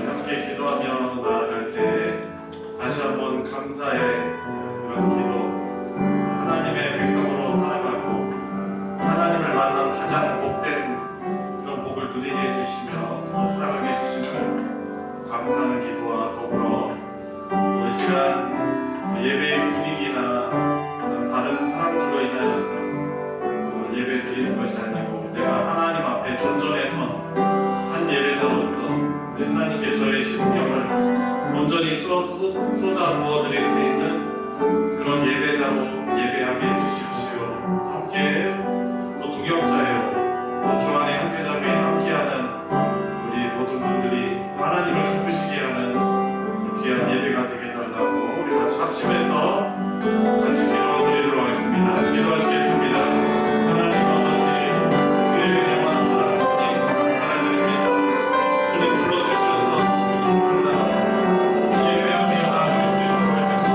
함께 기도하며 나아갈 때 다시 한번 감사의 그런 기도, 하나님의 백성으로 살아가고 하나님을 만난 가장 복된 그런 복을 누리게 해주시며 살아가게 해주시며 감사하는 기도와 더불어 이 시간 예배의 분위기나 어떤 다른 사람들로 인하여서 예배 드리는 것이 아니고 내가 하나님 앞에 존전해서 한 예배자로서 하나님께 저의 심령을 온전히 쏟아 부어드릴 수 있는 그런 예배자로 예배하게 해주십시오. 함께 또 동역자요, 또 주 안의 형제자매에 함께하는 우리 모든 분들이 하나님을 기쁘시게 하는 귀한 예배가 되게 해달라고 우리 같이 합심해서 같이 기도드리도록 하겠습니다. 기도하시겠습니다. 하나님 아버지, 주의 은혜와 사랑 주님 감사드립니다. 주님 불러주셔서 주님 만나 예배하며 나아갈 수 있도록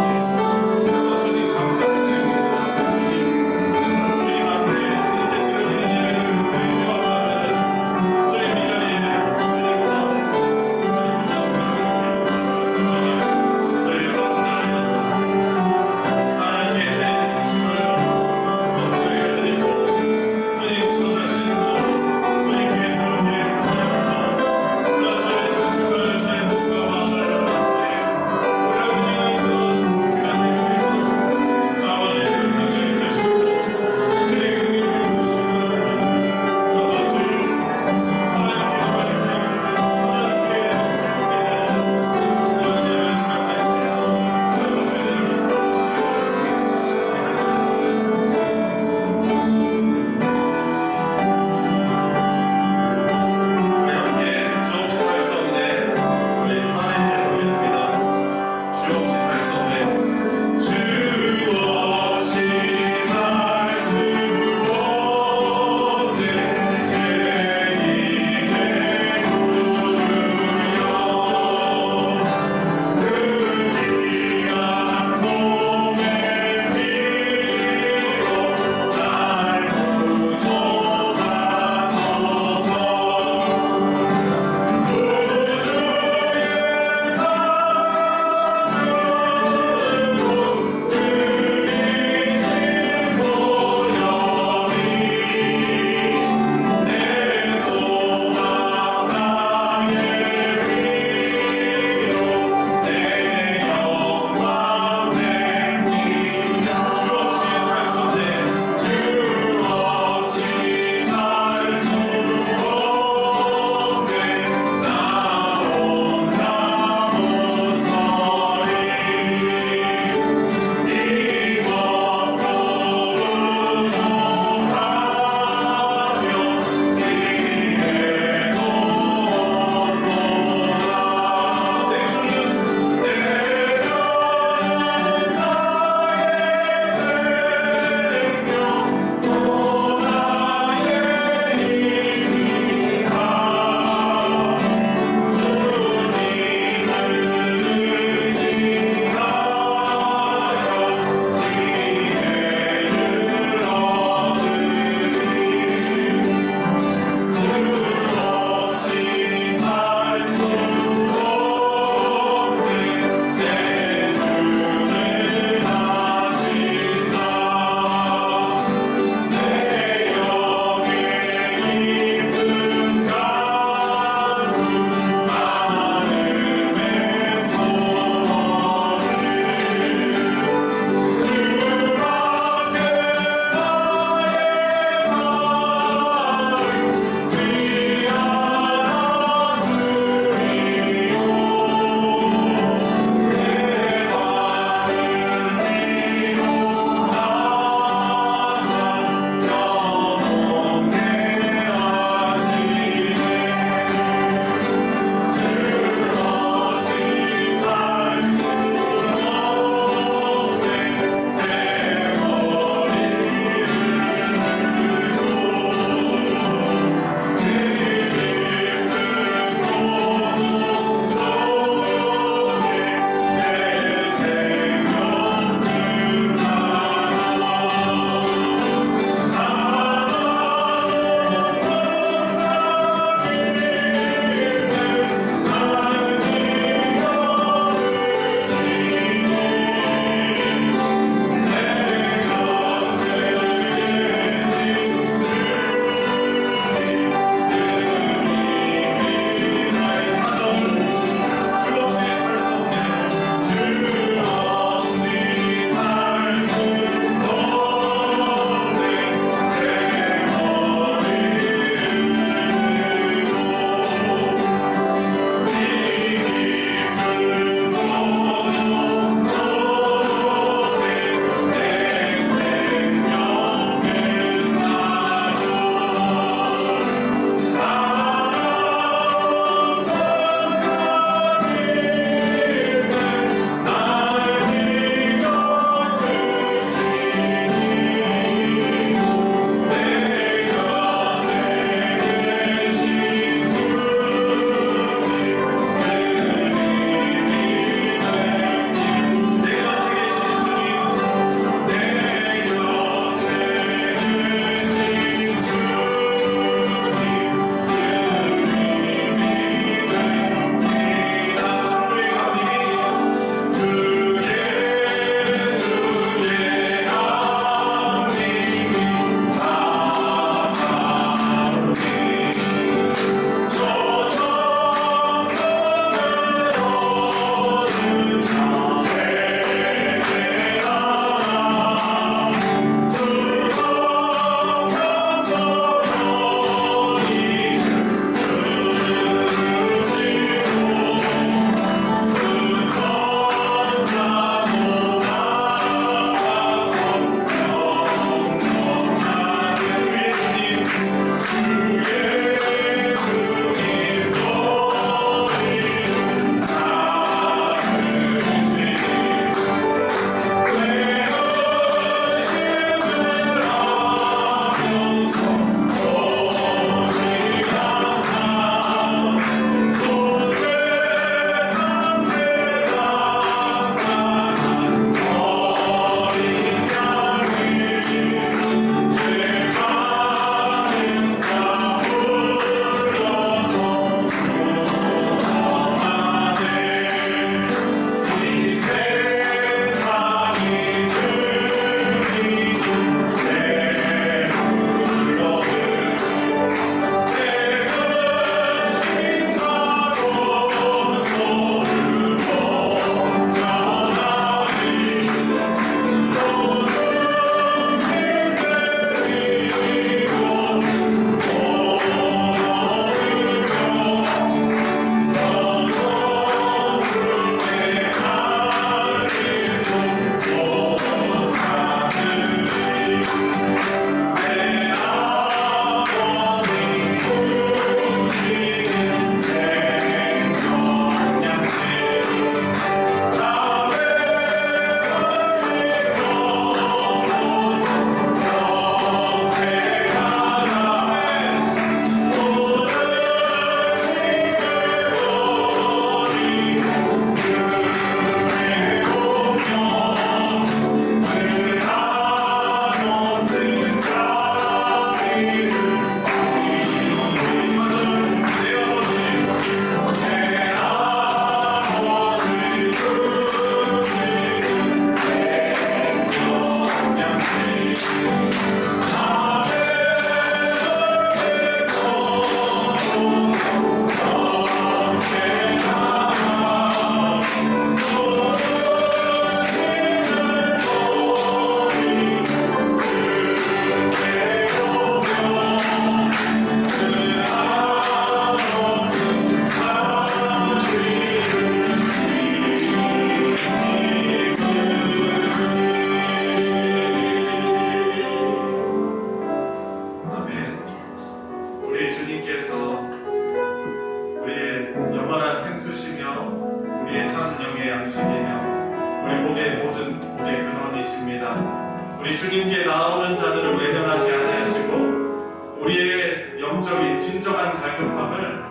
우리 주님께 나오는 자들을 외면하지 아니하시고 우리의 영적인 진정한 갈급함을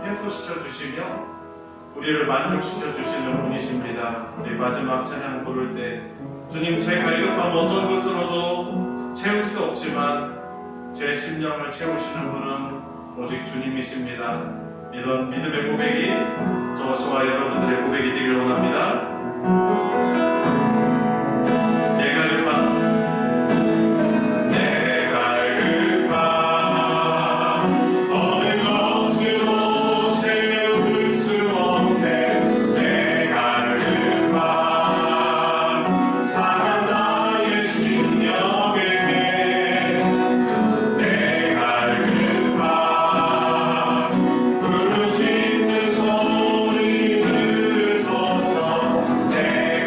해소시켜 주시며 우리를 만족시켜 주시는 분이십니다. 우리 마지막 찬양 부를 때 주님, 제 갈급함 어떤 것으로도 채울 수 없지만 제 심령을 채우시는 분은 오직 주님이십니다. 이런 믿음의 고백이 저와 여러분들의 고백이 되기를 원합니다. 부르짖는 소리 들으소서 내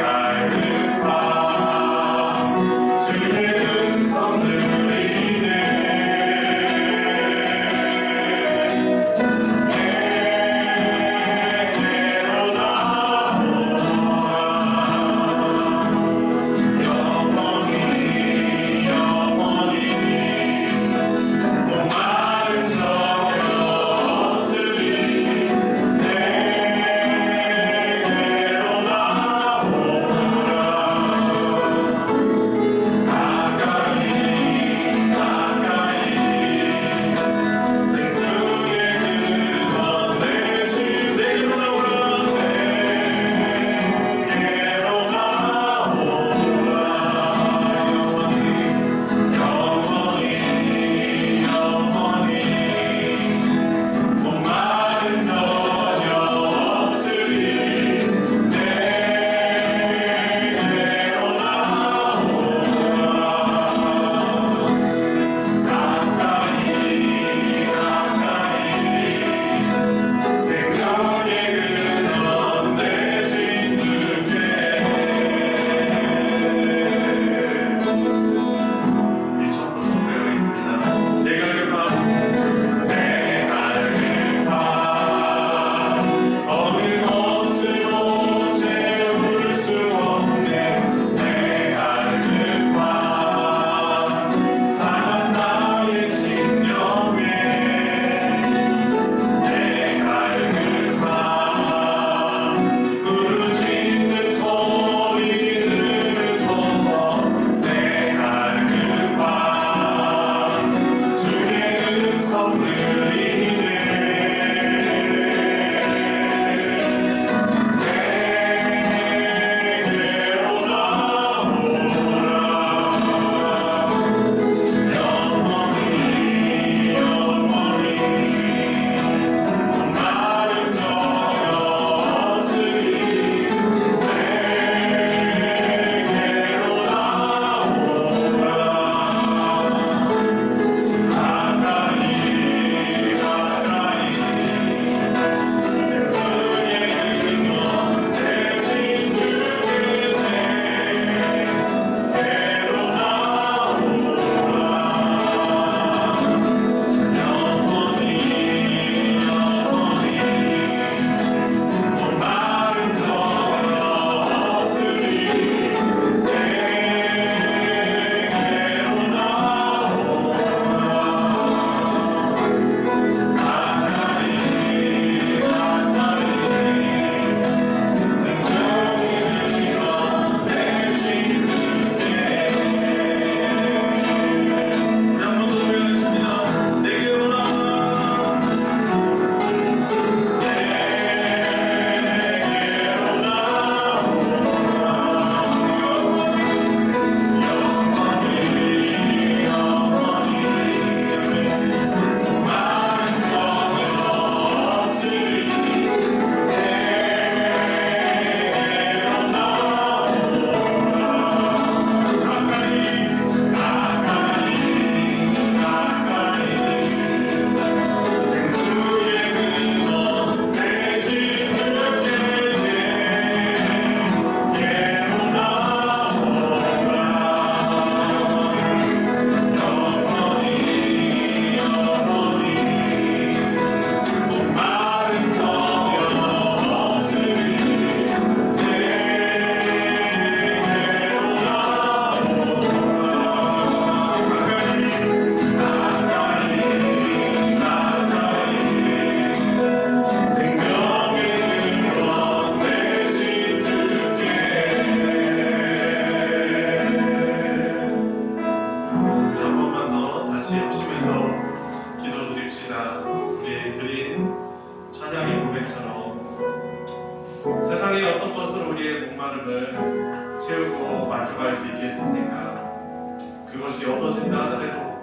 목마름을 채우고 만족할 수 있겠습니까? 그것이 얻어진다 하더라도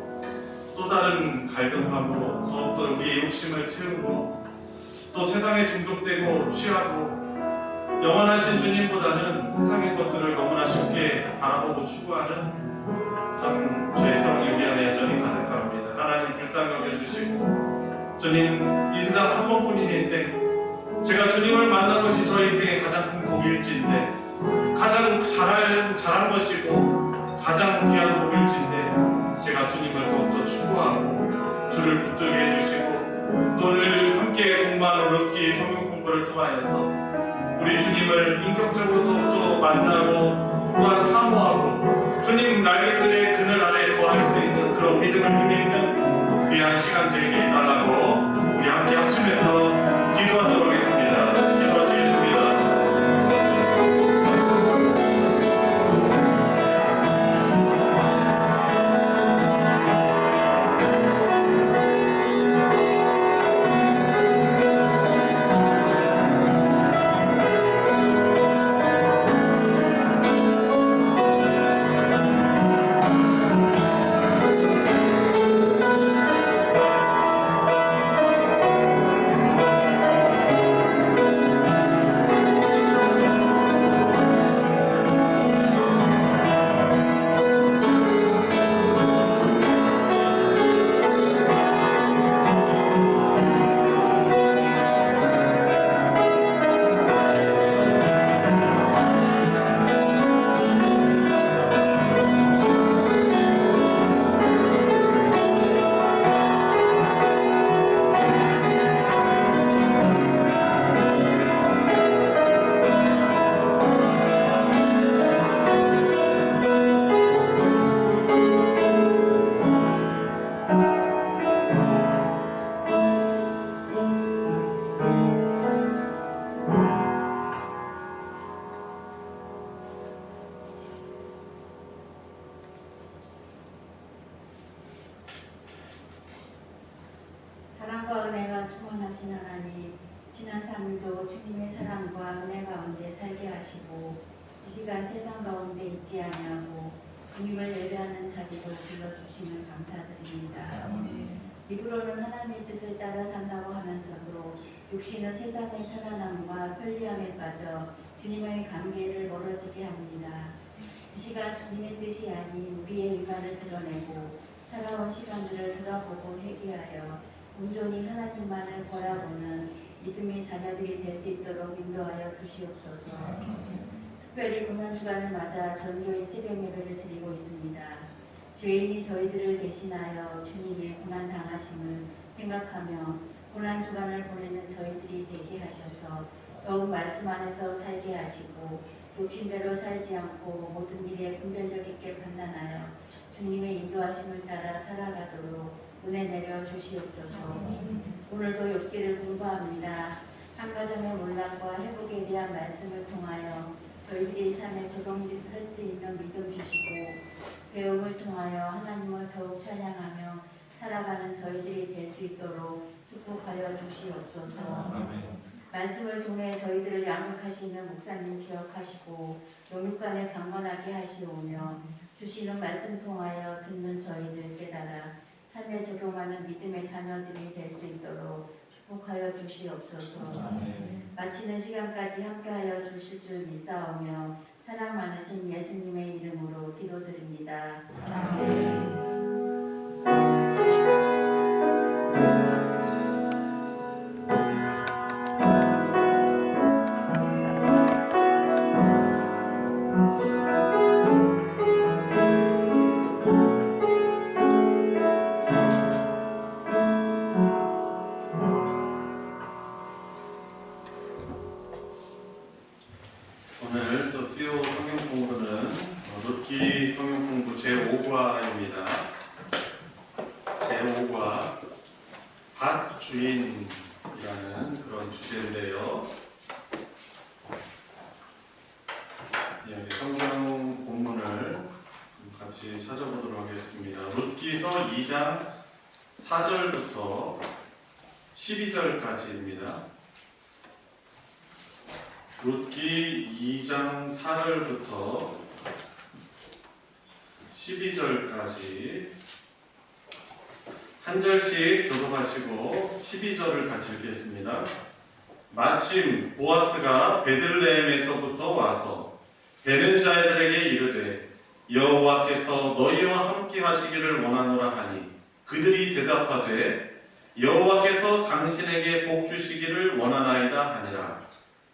또 다른 갈급함으로 더욱더 우리의 욕심을 채우고 또 세상에 중독되고 취하고 영원하신 주님보다는 세상의 것들을 너무나 쉽게 바라보고 추구하는 참 죄성이 우리 안에 여전히 가득합니다. 하나님 불쌍히 여겨주시고 주님 이 세상 한 번뿐인 인생 제가 주님을 만난 것이 저 인생의 가장 큰 복일진데 가장 잘한 것이고 가장 귀한 복일진데 제가 주님을 더욱더 추구하고 주를 붙들게 해주시고 또 오늘 함께 공부하는 룻기 성경 공부를 통하여서 우리 주님을 인격적으로 더욱더 만나고 또한 사모하고 주님 날개들의 그늘 아래 거할 수 있는 그런 믿음을 힘입는 귀한 시간 되게 해달라고 우리 함께 합심해서 기도하도록 하겠습니다. 기도하시겠습니다. 사랑과 은혜가 충만하신 하나님, 지난 3일도 주님의 사랑과 은혜 가운데 살게 하시고 이 시간 세상 가운데 있지 아니하고 주님을 예배하는 자리로 불러주심을 감사드립니다. 입으로는 하나님의 뜻을 따라 산다고 하면서도 육신은 세상의 편안함과 편리함에 빠져 주님의 관계를 멀어지게 합니다. 이 시간 주님의 뜻이 아닌 우리의 인간을 드러내고 살아온 시간들을 돌아보고 회개하여 온전히 하나님만을 바라보는 믿음의 자녀들이 될 수 있도록 인도하여 주시옵소서. 특별히 고난주간을 맞아 전교인 새벽 예배를 드리고 있습니다. 죄인이 저희들을 대신하여 주님의 고난당하심을 생각하며 고난주간을 보내는 저희들이 되게 하셔서 더욱 말씀 안에서 살게 하시고 욕심대로 살지 않고 모든 일에 분별력 있게 판단하여 주님의 인도하심을 따라 살아가도록 은혜 내려 주시옵소서. 오늘도 욥기를 공부합니다. 한 가정의 몰락과 회복에 대한 말씀을 통하여 저희들이 삶에 적용할 수 있는 믿음 주시고 배움을 통하여 하나님을 더욱 찬양하며 살아가는 저희들이 될 수 있도록 축복하여 주시옵소서. 말씀을 통해 저희들을 양육하시는 목사님 기억하시고 영육간에 강건하게 하시오며 주시는 말씀 통하여 듣는 저희들 깨달아 삶에 적용하는 믿음의 자녀들이 될 수 있도록 축복하여 주시옵소서. 마치는 시간까지 함께하여 주실 줄 믿사오며 사랑 많으신 예수님의 이름으로 기도드립니다. 아멘. 오늘 또 수요 성경 공부는 룻기 성경 공부 제5과입니다. 제5과 밭 주인이라는 그런 주제인데요. 여기 성경 본문을 같이 찾아보도록 하겠습니다. 룻기서 2장 4절부터 12절까지입니다. 룻기 2장 4절부터 12절까지 한 절씩 교독하시고 12절을 같이 읽겠습니다. 마침 보아스가 베들레헴에서부터 와서 베는 자들에게 이르되 여호와께서 너희와 함께 하시기를 원하노라 하니 그들이 대답하되 여호와께서 당신에게 복 주시기를 원하나이다 하니라.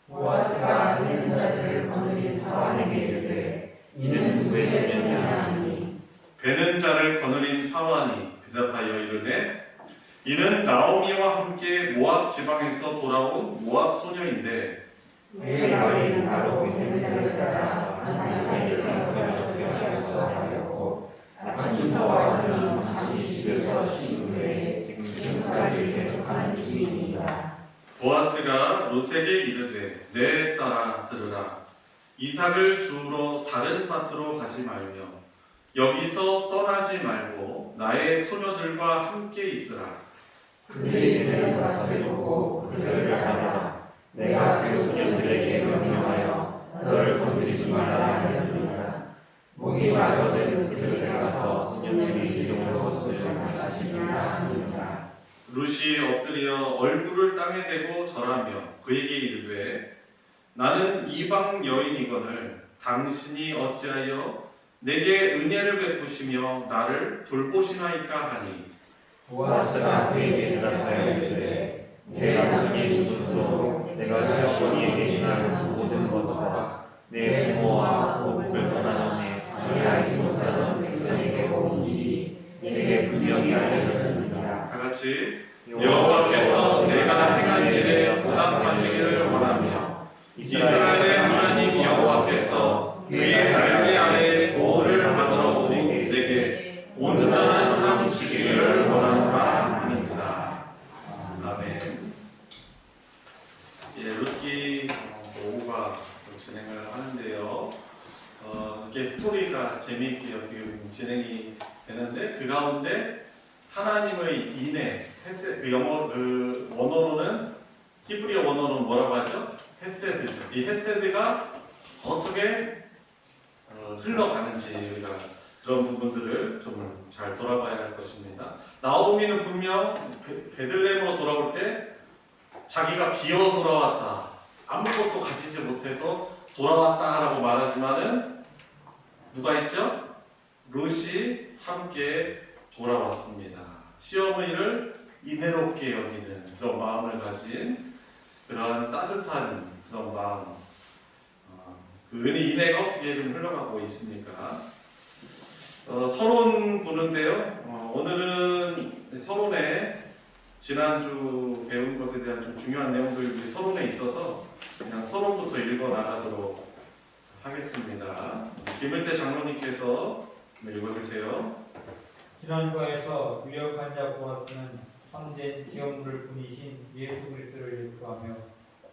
보아스가 베는 자들을 거느린 사환에게 이르되 이는 누구의 제사냐 하니 베는 자를 거느린 사환이 대답하여 이르되 이는 나오미와 함께 모압 지방에서 돌아온 모압 소녀인데 그의 말이 바로 베는 자를 따라 안산에서 주께서 하였고 아침부터 왔으니 잠시 집에서 쉰 후에 지금까지 계속하는 중이니라. 보아스가 룻에게 이르되 내 딸아 들으라. 이삭을 주우러 다른 밭으로 가지 말며 여기서 떠나지 말고 나의 소녀들과 함께 있으라. 그들이 베는 밭을 보고 그들을 하라. 내가 그 소년들에게 명령하여 너를 건드리지 말라 하였습니다. 목이 마르거든 그릇에 가서 소년들이 이동한 것을 가시리라 합니다. 룻이 엎드려 얼굴을 땅에 대고 절하며 그에게 이르되 나는 이방 여인이거늘 당신이 어찌하여 내게 은혜를 베푸시며 나를 돌보시나이까 하니 보아스가 그에게 대답하여 이르되 내가 은혜 주심으로 내가 시어머니에게 일하는 모든 것과 내 부모와 고국을 떠나전에 전에 알지 못하던 백성에게 온 일이 내게 분명히 알려졌습니다. 다 같이 여호와께서 내가 행한 일에 보답하시기를 원하며 이스라엘의 하나님 여호와께서 그의 날개 아래 보호를 하도록 내게 온전한 삶 주시기를 원하노라 하니라. 아멘. 예, 룻기 5가 진행을 하는데요. 이렇게 스토리가 재미있게 어떻게 보면 진행이 되는데 그 가운데 하나님의 인애, 그 영어 원어로는 히브리어 원어로는 뭐라고 하죠? 헤세드죠. 이 헤세드가 어떻게 흘러가는지 우리가 그런 부분들을 좀 잘 돌아봐야 할 것입니다. 나오미는 분명 베들레헴으로 돌아올 때 자기가 비어 돌아왔다, 아무것도 가지지 못해서 돌아왔다라고 말하지만은 누가 있죠? 룻이 함께 돌아왔습니다. 시어머니를 인애롭게 여기는 그런 마음을 가진 그런 따뜻한 그런 마음, 그 인애가 어떻게 좀 흘러가고 있습니까? 서론 보는데요. 오늘은 서론에 지난주 배운 것에 대한 좀 중요한 내용들이 서론에 있어서 그냥 서론부터 읽어 나가도록 하겠습니다. 김을태 장로님께서 읽어주세요. 지난과에서 유력한 자 보아스는 참된 기업물을 분이신 예수 그리스도를 일구하며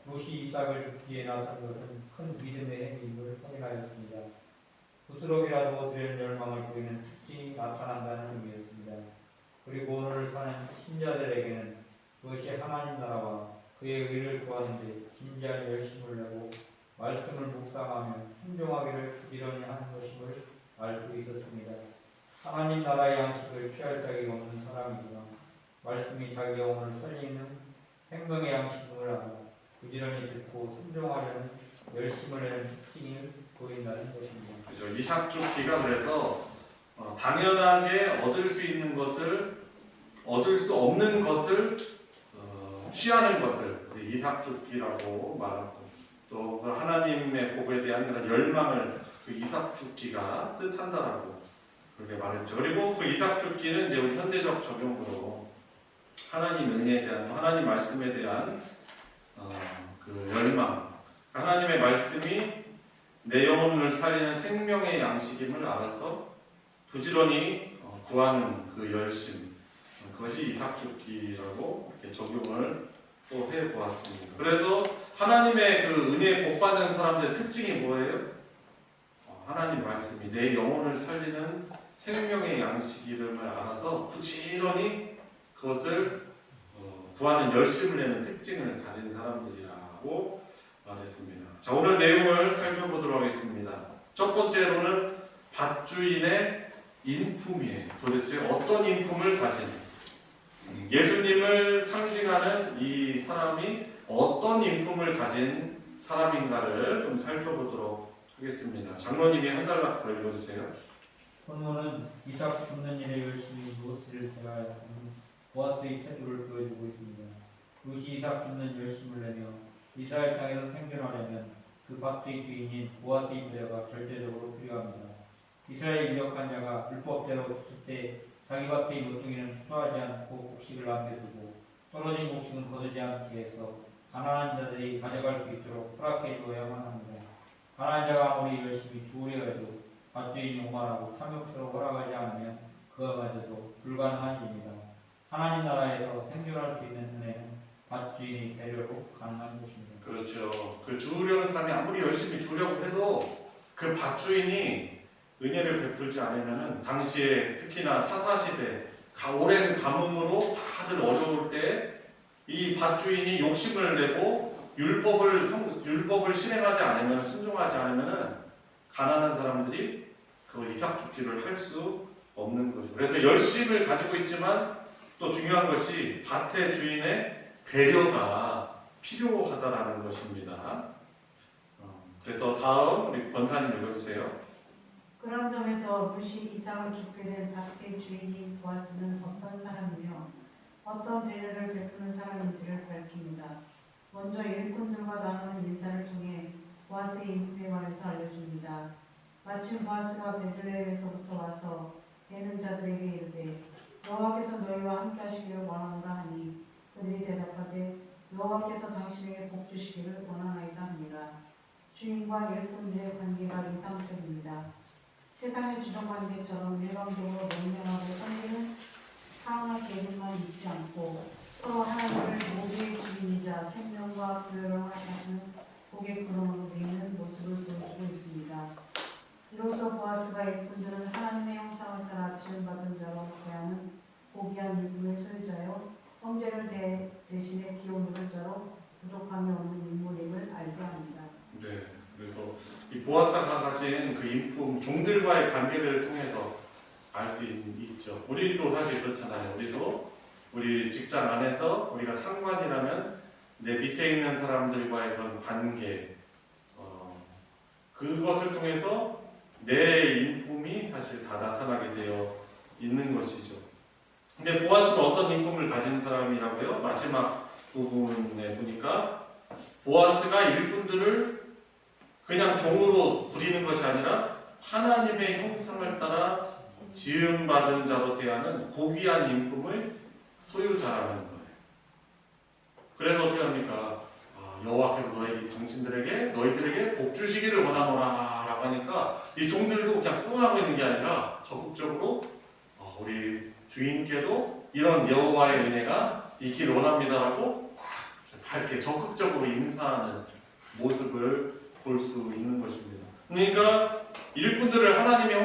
룻이 이삭을 죽기에 나선 것은 큰 믿음의 행위임을 확인하였습니다. 부스럭이라도 될 열망을 보이는 특징이 나타난다는 의미였습니다. 그리고 오늘 사는 신자들에게는 그것이 하나님 나라와 그의 의를 구하는데 진지한 열심을 내고 말씀을 묵상하며 순종하기를 부지런히 하는 것임을 알 수 있었습니다. 하나님 나라의 양식을 취할 자격이 없는 사람이지만 말씀이 자기 영혼을 살리는 생명의 양식임을 알아 부지런히 듣고 순종하려는 열심을 내는 특징을 보인다는 것입니다. 그죠. 이삭 죽기가 그래서 당연하게 얻을 수 있는 것을 얻을 수 없는 것을 취하는 것을 이삭 죽기라고 말하고 또 그 하나님의 복에 대한 그런 열망을 그 이삭 죽기가 뜻한다라고 그렇게 말했죠. 그리고 그 이삭 죽기는 이제 우리 현대적 적용으로 하나님 은혜에 대한 하나님 말씀에 대한 그 열망, 하나님의 말씀이 내 영혼을 살리는 생명의 양식임을 알아서 부지런히 구하는 그 열심, 그것이 이삭 죽기라고 이렇게 적용을 또 해보았습니다. 그래서 하나님의 그 은혜에 복 받는 사람들의 특징이 뭐예요? 하나님 말씀이 내 영혼을 살리는 생명의 양식임을 알아서 부지런히 그것을 구하는 열심을 내는 특징을 가진 사람들이라고 됐습니다. 자, 오늘 내용을 살펴보도록 하겠습니다. 첫 번째로는 밭주인의 인품이에요. 도대체 어떤 인품을 가진, 예수님을 상징하는 이 사람이 어떤 인품을 가진 사람인가를 좀 살펴보도록 하겠습니다. 장로님이 한 단락 더 읽어주세요. 본문은 이삭 줍는 일에 열심히 무엇을 대하여 하는 보아스의 태도를 보여주고 있습니다. 룻이 이삭 줍는 열심을 내며 이스라엘 땅에서 생존하려면 그 밭의 주인인 보아스의 배려가 절대적으로 필요합니다. 이스라엘 유력한 자가 율법대로 줬을 때 자기 밭의 모퉁이는 추수하지 않고 곡식을 남겨두고 떨어진 곡식은 거두지 않게 해서 가난한 자들이 가져갈 수 있도록 허락해 주어야만 합니다. 가난한 자가 아무리 열심히 주우려 해도 밭주인이 오만하고 탐욕스러워 허락하지 않으면 그것마저도 불가능한 일입니다. 하나님 나라에서 생존할 수 있는 은혜는 밭주인이 배려로 가능한 것입니다. 그렇죠. 그 주우려는 사람이 아무리 열심히 주려고 해도 그 밭주인이 은혜를 베풀지 않으면은, 당시에 특히나 사사시대 오랜 가뭄으로 다들 어려울 때 이 밭주인이 욕심을 내고 율법을 실행하지 않으면, 순종하지 않으면은 가난한 사람들이 그 이삭 줍기를 할 수 없는 거죠. 그래서 열심을 가지고 있지만 또 중요한 것이 밭의 주인의 배려가 필요하다라는 것입니다. 그래서 다음 우리 권사님 읽어주세요. 그런 점에서 룻이 이삭을 줍게 된 밭의 주인인 보아스는 어떤 사람이며 어떤 배려를 베푸는 사람인지를 밝힙니다. 먼저 일꾼들과 나누는 인사를 통해 보아스의 인품에 관해서 알려줍니다. 마침 보아스가 베들레헴에서부터 와서 애는 자들에게 이르되 여호와께서 너희와 함께 하시기를 원하노라 하니 그들이 대답하되 여호와께서 당신에게 복 주시기를 원하나이다 합니다. 주인과 일꾼들의 관계가 이상적입니다. 세상의 주정관계처럼 일방적으로 명령하고 섬기는 상하 계급만 있지 않고 서로 하나님을 모두의 주인이자 생명과 부여를 하시는 복의 근원으로 믿는 모습을 보여주고 있습니다. 이로써 보아스가 일꾼들은 하나님의 형상을 따라 지음받은 자로 대하는 고귀한 일꾼의 소유자요 형제를 대신에 기업 누릴 자로 부족함이 없는 인물임을 알게 합니다. 네, 그래서 이 보아스가 가진 그 인품, 종들과의 관계를 통해서 알 수 있죠. 우리도 사실 그렇잖아요. 우리도 우리 직장 안에서 우리가 상관이라면 내 밑에 있는 사람들과의 그런 관계, 그것을 통해서 내 인품이 사실 다 나타나게 되어 있는 것이죠. 근데 보아스는 어떤 인품을 가진 사람이라고요? 마지막 부분에 보니까 보아스가 일꾼들을 그냥 종으로 부리는 것이 아니라 하나님의 형상을 따라 지음받은 자로 대하는 고귀한 인품을 소유자라는 거예요. 그래서 어떻게 합니까? 여호와께서 너희들에게 복 주시기를 원하노라 라고 하니까 이 종들도 그냥 꿍하고 있는 게 아니라 적극적으로 우리 주인께도 이런 여호와의 은혜가 있기를 원합니다라고 밝게 적극적으로 인사하는 모습을 볼 수 있는 것입니다. 그러니까 일꾼들을 하나님의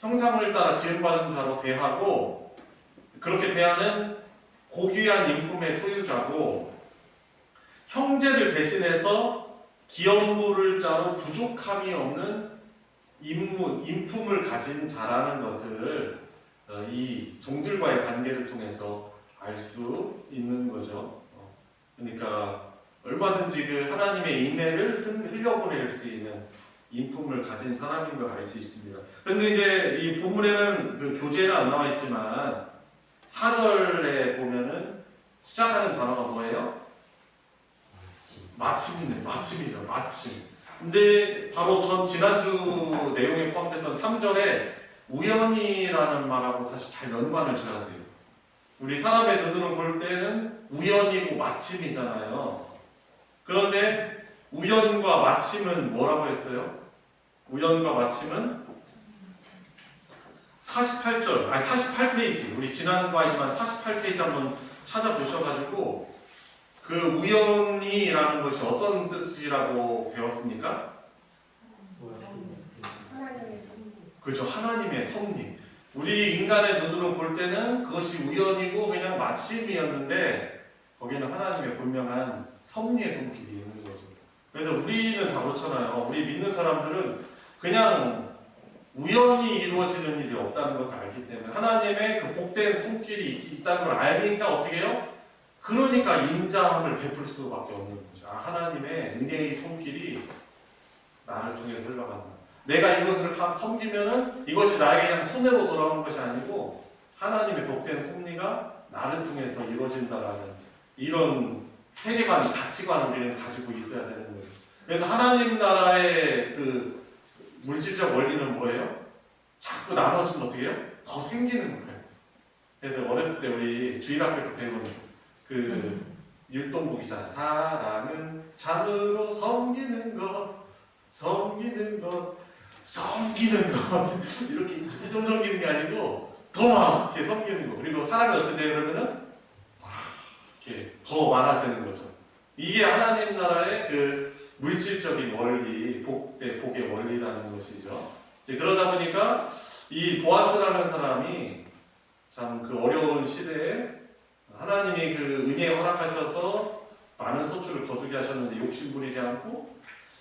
형상을 따라 지음받은 자로 대하고, 그렇게 대하는 고귀한 인품의 소유자고, 형제를 대신해서 기업 물을 자로 부족함이 없는 인품을 가진 자라는 것을 이 종들과의 관계를 통해서 알 수 있는 거죠. 그러니까 얼마든지 그 하나님의 인애를 흘려보낼 수 있는 인품을 가진 사람인 걸 알 수 있습니다. 그런데 이제 이 본문에는 그 교재는 안 나와 있지만 4절에 보면은 시작하는 단어가 뭐예요? 마침이죠. 마침. 근데 바로 지난주 내용에 포함됐던 3절에 우연이라는 말하고 사실 잘 연관을 줘야 돼요. 우리 사람의 눈으로 볼 때는 우연이고 마침이잖아요. 그런데 우연과 마침은 뭐라고 했어요? 우연과 마침은 48페이지, 우리 지난주이지만 48페이지 한번 찾아보셔가지고 그 우연이라는 것이 어떤 뜻이라고 배웠습니까? 그죠, 하나님의 섭리. 우리 인간의 눈으로 볼 때는 그것이 우연이고 그냥 마침이었는데 거기는 하나님의 분명한 섭리의 손길이 있는 거죠. 그래서 우리는 다 그렇잖아요. 우리 믿는 사람들은 그냥 우연히 이루어지는 일이 없다는 것을 알기 때문에 하나님의 그 복된 손길이 있다는 걸 알니까 어떻게 해요? 그러니까 인자함을 베풀 수밖에 없는 거죠. 하나님의 은혜의 손길이 나를 통해서 흘러간다. 내가 이것을 섬기면은 이것이 나에게 그냥 손해로 돌아오는 것이 아니고 하나님의 복된 섭리가 나를 통해서 이루어진다라는 이런 세계관, 가치관을 우리는 가지고 있어야 되는 거예요. 그래서 하나님 나라의 그 물질적 원리는 뭐예요? 자꾸 나눠지면 어떻게 해요? 더 생기는 거예요. 그래서 어렸을 때 우리 주일학교에서 배운 그 율동곡이잖아요. 사랑은 참으로 섬기는 것, 섬기는 것, 섬기는 것. 이렇게 좀 섬기는 게 아니고 더 이렇게 섬기는 거. 그리고 사랑이 어떻게 돼요? 그러면은 이렇게 더 많아지는 거죠. 이게 하나님 나라의 그 물질적인 원리, 복의 원리라는 것이죠. 이제 그러다 보니까 이 보아스라는 사람이 참 그 어려운 시대에 하나님이 그 은혜에 허락하셔서 많은 소출을 거두게 하셨는데 욕심 부리지 않고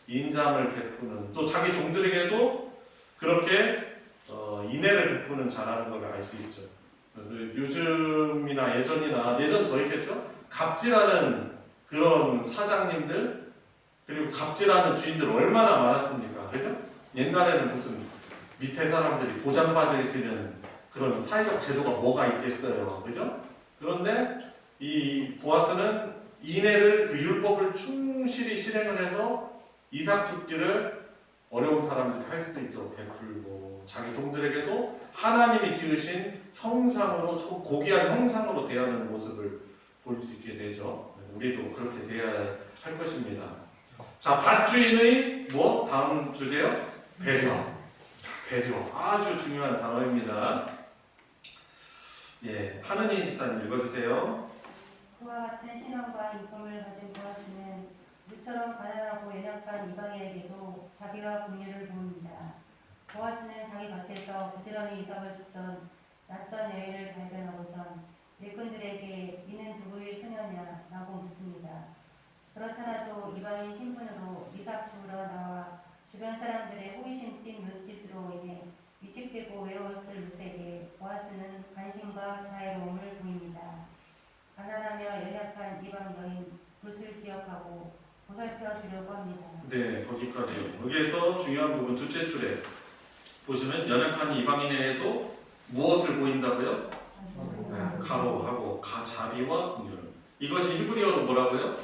인자함을 베푸는, 또 자기 종들에게도 그렇게 인애를 베푸는 자라는 걸 알 수 있죠. 그래서 요즘이나 예전 더 있겠죠? 갑질하는 그런 사장님들, 그리고 갑질하는 주인들 얼마나 많았습니까? 그죠? 옛날에는 무슨 밑에 사람들이 보장받을 수 있는 그런 사회적 제도가 뭐가 있겠어요. 그죠? 그런데 이 보아스는 인애를, 그 율법을 충실히 실행을 해서 이삭 죽기를 어려운 사람들이 할 수 있도록 베풀고, 자기 종들에게도 하나님이 지으신 형상으로, 고귀한 형상으로 대하는 모습을 볼 수 있게 되죠. 그래서 우리도 그렇게 대해야 할 것입니다. 자, 밭주인의 다음 주제요? 배려. 배려. 아주 중요한 단어입니다. 예, 하느님 집사님 읽어주세요. 그와 같은 신앙과 인품을 가진 보아스는 물처럼 가난하고 연약한 이방인에게도 자비와 긍휼을 보입니다. 보아스는 자기 밭에서 부지런히 이삭을 줍던 낯선 여인을 발견하고선 일꾼들에게 이는 누구의 소녀냐? 라고 묻습니다. 그렇잖아도 이방인 신분으로 이삭 주우러 나와 주변 사람들의 호기심 띤 눈빛으로 인해 위축되고 외로웠을 루세에게 보아스는 관심과 자애로움을 보입니다. 가난하며 연약한 이방 여인 룻을 기억하고 보살펴 주려고 합니다. 네, 거기까지요. 여기에서 중요한 부분 둘째 줄에 보시면 연약한 이방인에게도 무엇을 보인다고요? 네, 가로하고 자비와 긍휼. 이것이 히브리어로 뭐라고요?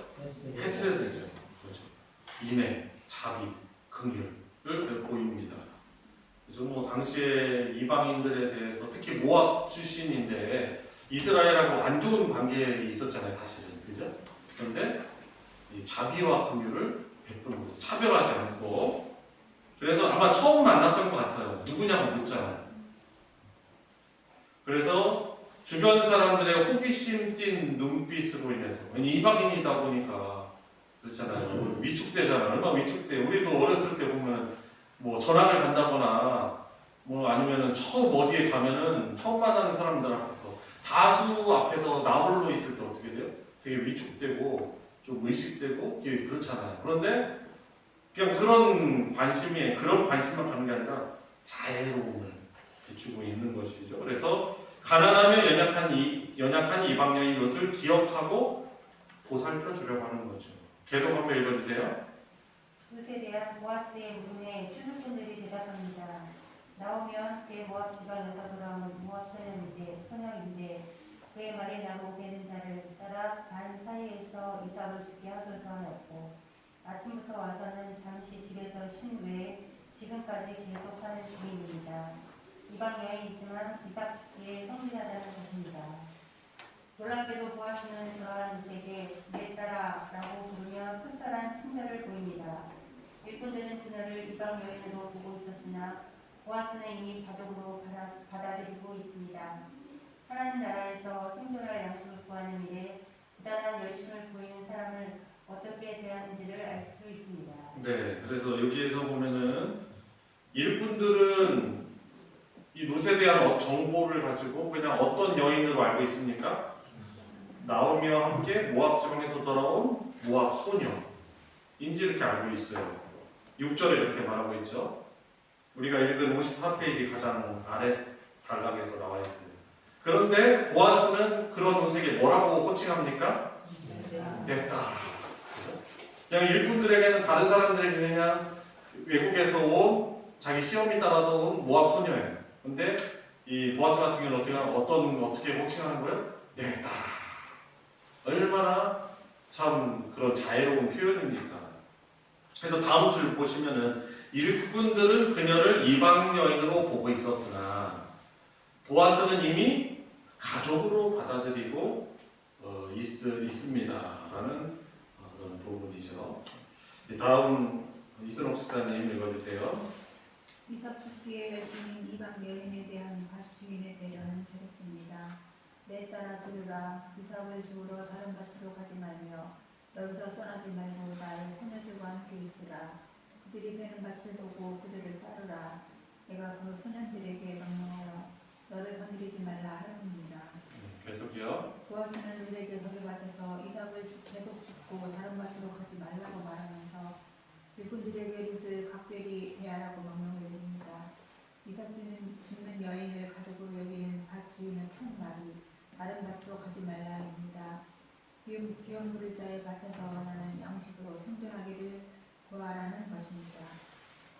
헤세드죠. 그렇죠. 인애, 자비, 긍휼을 보입니다. 그래서 당시에 이방인들에 대해서 특히 모압 출신인데 이스라엘하고 안 좋은 관계에 있었잖아요, 사실은. 그죠? 그런데 이 자비와 긍휼을 베푸는 거죠. 차별하지 않고. 그래서 아마 처음 만났던 것 같아요. 누구냐고 묻잖아요. 그래서 주변 사람들의 호기심 띤 눈빛으로 인해서, 이방인이다 보니까 그렇잖아요. 위축되잖아요. 얼마나 위축돼. 우리도 어렸을 때 보면 전학을 간다거나 아니면은 처음 어디에 가면은 처음 만나는 사람들 앞에서 다수 앞에서 나홀로 있을 때 어떻게 돼요? 되게 위축되고 좀 의식되고 그렇잖아요. 그런데 그냥 그런 관심만 가는 게 아니라 자애로움을 비추고 있는 것이죠. 그래서 가난하며 연약한 이방 여인 것을 기억하고 보살펴 주려고 하는 거죠. 계속 한번 읽어주세요. 룻에 대한 보아스의 물음에 추수꾼들이 대답합니다. 나오면 그의 모압 지방에서 돌아온 모압 소녀인데 그의 말에 나무 베는 자를 따라 반 사이에서 이삭을 죽게 하소서 하였고, 아침부터 와서는 잠시 집에서 쉰 후에 지금까지 계속 사는 중입니다. 이방 여인이지만 이삭 죽기에 성실하다는 것입니다. 놀랍게도 보아스는 그러한 룻에게 내 딸아 라고 부르며 특별한 친절을 보입니다. 일꾼들은 그녀를 이방 여인으로 보고 있었으나 보아스는 이미 가족으로 받아들이고 있습니다. 하나님 나라에서 생존할 양식을 구하는 일에 부단한 열심을 보이는 사람을 어떻게 대하는지를 알 수 있습니다. 네, 그래서 여기에서 보면은 일꾼들은 이 룻에 대한 정보를 가지고 그냥 어떤 여인으로 알고 있습니까? 나오미와 함께 모압 지방에서 돌아온 모압 소녀. 인지 이렇게 알고 있어요. 6절에 이렇게 말하고 있죠. 우리가 읽은 54페이지 가장 아래 단락에서 나와 있어요. 그런데 보아스는 그런 옷에게 뭐라고 호칭합니까? 내 딸. 그냥 일꾼들에게는 다른 사람들에게 그냥 외국에서 온 자기 시험이 따라서 온 모압 소녀예요. 근데 이 보아스 같은 경우는 어떻게 호칭하는 거예요? 내 딸. 얼마나 참 그런 자애로운 표현입니까? 그래서 다음 줄 보시면은 일꾼들은 그녀를 이방 여인으로 보고 있었으나 보아스는 이미 가족으로 받아들이고 있습니다라는 그런 부분이죠. 다음 이순옥 집사님 읽어주세요. 이삭 죽기에 여신인 이방 여인에 대한 밭주인의 배려는 새롭습니다. 내 딸아 들으라. 이삭을 주우러 다른 밭으로 가지 말며 여기서 떠나지 말고 나의 소녀들과 함께 있으라. 그들이 베는 밭을 보고 그들을 따르라. 내가 그 소년들에게 명령하여 너를 건드리지 말라 하였느니라. 계속요. 보아스는 룻에게 거기 밭에서 이삭을 계속 죽고 다른 밭으로 가지 말라고 말하면서 일꾼들에게 룻을 각별히 대하라고 명령을 내립니다. 이삭 죽는 여인을 가족으로 여기는 밭 주인은 참 말이 다른 밭으로 가지 말라입니다. 기업 물을 자의 밭에서 나는 양식으로 생존하기를 구하라는 것입니다.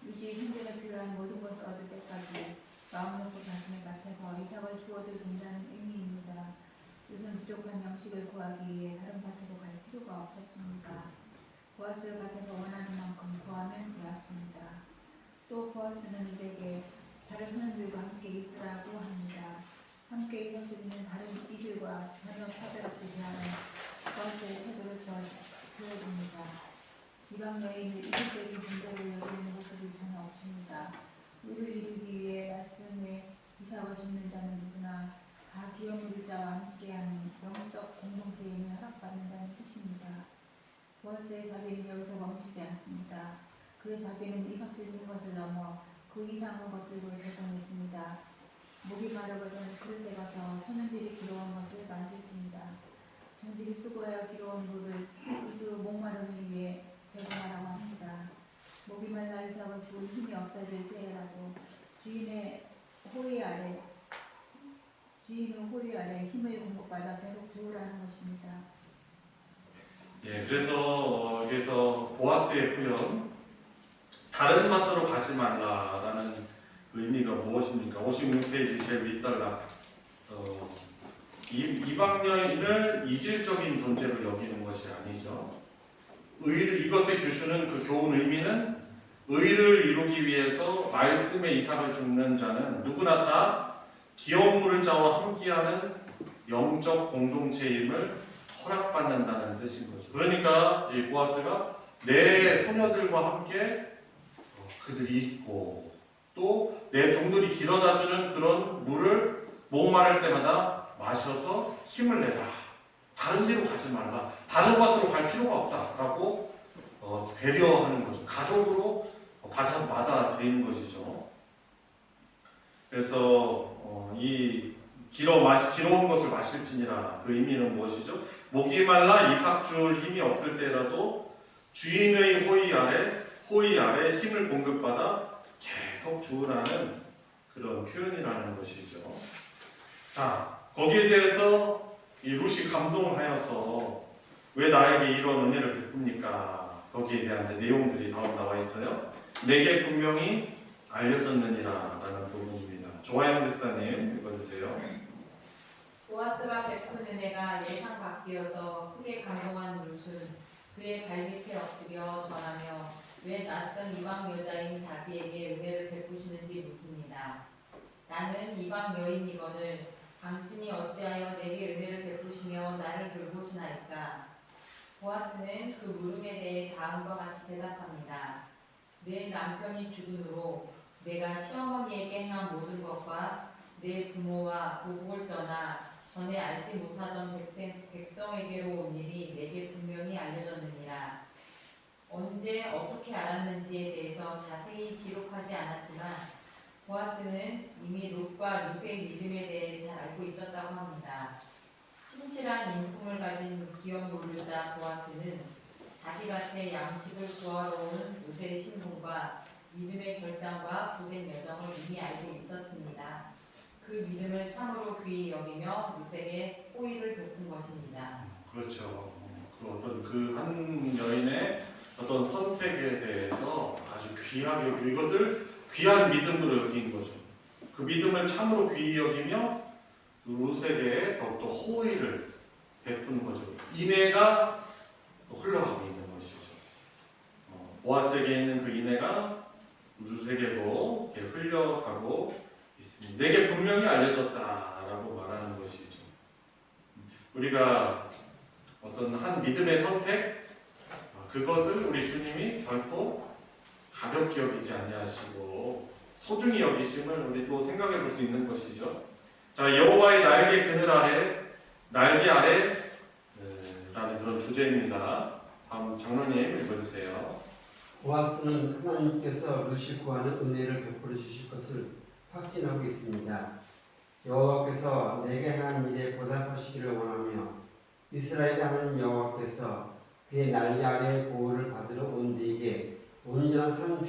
룻이 생존에 필요한 모든 것을 얻을 때까지 마음 놓고 자신의 밭에서 이삭을 주어도 된다는 의미입니다. 룻은 부족한 양식을 구하기 위해 다른 밭으로 갈 필요가 없었습니다. 보아스 밭에서 원하는 만큼 구하면 되었습니다. 또 보아스는 룻에게 다른 소년들과 함께 있으라고 합니다. 함께 있을 수 있는 다른 이들과 전혀 차별 없이 대하는 보아스의 태도를 보여줍니다. 이방 여인을 이국적인 존재로 여기는 모습이 전혀 없습니다. 룻을 이루기 위해 말씀에 이삭을 죽는 자는 누구나 다 기업 물을 자와 함께하는 영적 공동체임을 허락받는다는 뜻입니다. 보아스의 자비는 여기서 멈추지 않습니다. 그의 자비는 이삭 죽는 것을 넘어 그 이상한 것들을 제공해 줍니다. 목이 마르거든 그릇에 가서 소년들이 길어온 것을 만질지니다. 종들이 수고하여 길어온 물을 우수 목마름을 위해 제공하라고 합니다. 목이 말라 이삭을 죽을 힘이 없어질 때라도 주인의 호의 아래 힘을 공급받아 계속 주우라는 것입니다. 예, 그래서 여기서 보아스의 표현 다른 밭으로 가지 말라라는 의미가 무엇입니까? 56페이지 제일 윗단락 이방 여인을 이질적인 존재로 여기는 것이 아니죠. 이것의 규슈는 그 교훈 의미는 의를 이루기 위해서 말씀에 이삭을 죽는 자는 누구나 다 기업 물을 자와 함께하는 영적 공동체임을 허락받는다는 뜻인 거죠. 그러니까 이 보아스가 내 소녀들과 함께 그들이 있고 또 내 종들이 길어다주는 그런 물을 목마를 때마다 마셔서 힘을 내라. 다른 데로 가지 말라. 다른 밭으로 갈 필요가 없다라고 배려하는 거죠. 가족으로 받아들이는 것이죠. 그래서 이 길어온 것을 마실지니라 그 의미는 무엇이죠? 목이 말라 이삭 줄 힘이 없을 때라도 주인의 호의 아래 힘을 공급받아 계속 주우라는 그런 표현이라는 것이죠. 자, 거기에 대해서 이 룻이 감동하여서 왜 나에게 이런 은혜를 베풉니까? 거기에 대한 이제 내용들이 다음 나와 있어요. 내게 분명히 알려졌느니라라는 부분입니다. 조하영 목사님 읽어주세요. 보아스가 베푼 은혜가 예상 밖이어서 크게 감동한 룻은 그의 발밑에 엎드려 전하며 왜 낯선 이방 여자인 자기에게 은혜를 베푸시는지 묻습니다. 나는 이방 여인이거늘 당신이 어찌하여 내게 은혜를 베푸시며 나를 돌보시나이까? 보아스는 그 물음에 대해 다음과 같이 대답합니다. 내 남편이 죽은 후로 내가 시어머니에게 행한 모든 것과 내 부모와 고국을 떠나 전에 알지 못하던 백성에게로 온 일이 내게 분명히 알려졌느니라. 언제 어떻게 알았는지에 대해서 자세히 기록하지 않았지만 보아스는 이미 룻과 룻의 믿음에 대해 잘 알고 있었다고 합니다. 신실한 인품을 가진 기업 물르자 보아스는 자기 밭에 양식을 구하러 온 루세의 신분과 믿음의 결단과 복된 여정을 이미 알고 있었습니다. 그 믿음을 참으로 귀히 여기며 루세에게 호의를 베푼 것입니다. 그렇죠. 그 어떤 그 한 여인의 어떤 선택에 대해서 아주 귀하게 여기고 이것을 귀한 믿음으로 여긴 거죠. 그 믿음을 참으로 귀히 여기며 루세에게 더욱더 호의를 베푸는 거죠. 인애가 흘러가고 있는 것이죠. 보아스에게 있는 그 인애가 루세에게도 이렇게 흘러가고 있습니다. 내게 분명히 알려졌다라고 말하는 것이죠. 우리가 어떤 한 믿음의 선택, 그것을 우리 주님이 결코 가볍게 여기지 아니하시고 소중히 여기심을 우리 또 생각해 볼 수 있는 것이죠. 자, 여호와의 날개 아래 라는 그런 주제입니다. 다음 장로님 읽어주세요. 보아스는 하나님께서 루시 구하는 은혜를 베풀어 주실 것을 확신하고 있습니다. 여호와께서 내게 향한 일에 보답하시기를 원하며 이스라엘 하나님 여호와께서 그의 날개 아래의 보호를 받으러 온 네게 온전한 상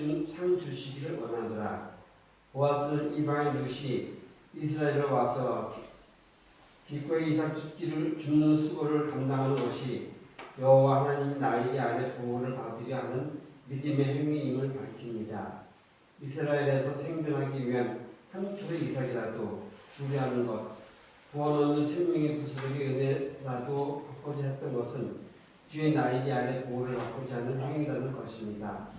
주시기를 원하노라. 보아스는 이방인 루시 이스라엘에 와서 기꺼이 이삭 줍는 수고를 감당하는 것이 여호와 하나님 날개 아래 보호를 받으려 하는 믿음의 행위임을 밝힙니다. 이스라엘에서 생존하기 위한 한 톨의 이삭이라도 주려하는 것, 구원 얻는 생명의 부스러기 은혜라도 받고자 했던 것은 주의 날개 아래 보호를 받고자 하는 행위라는 것입니다.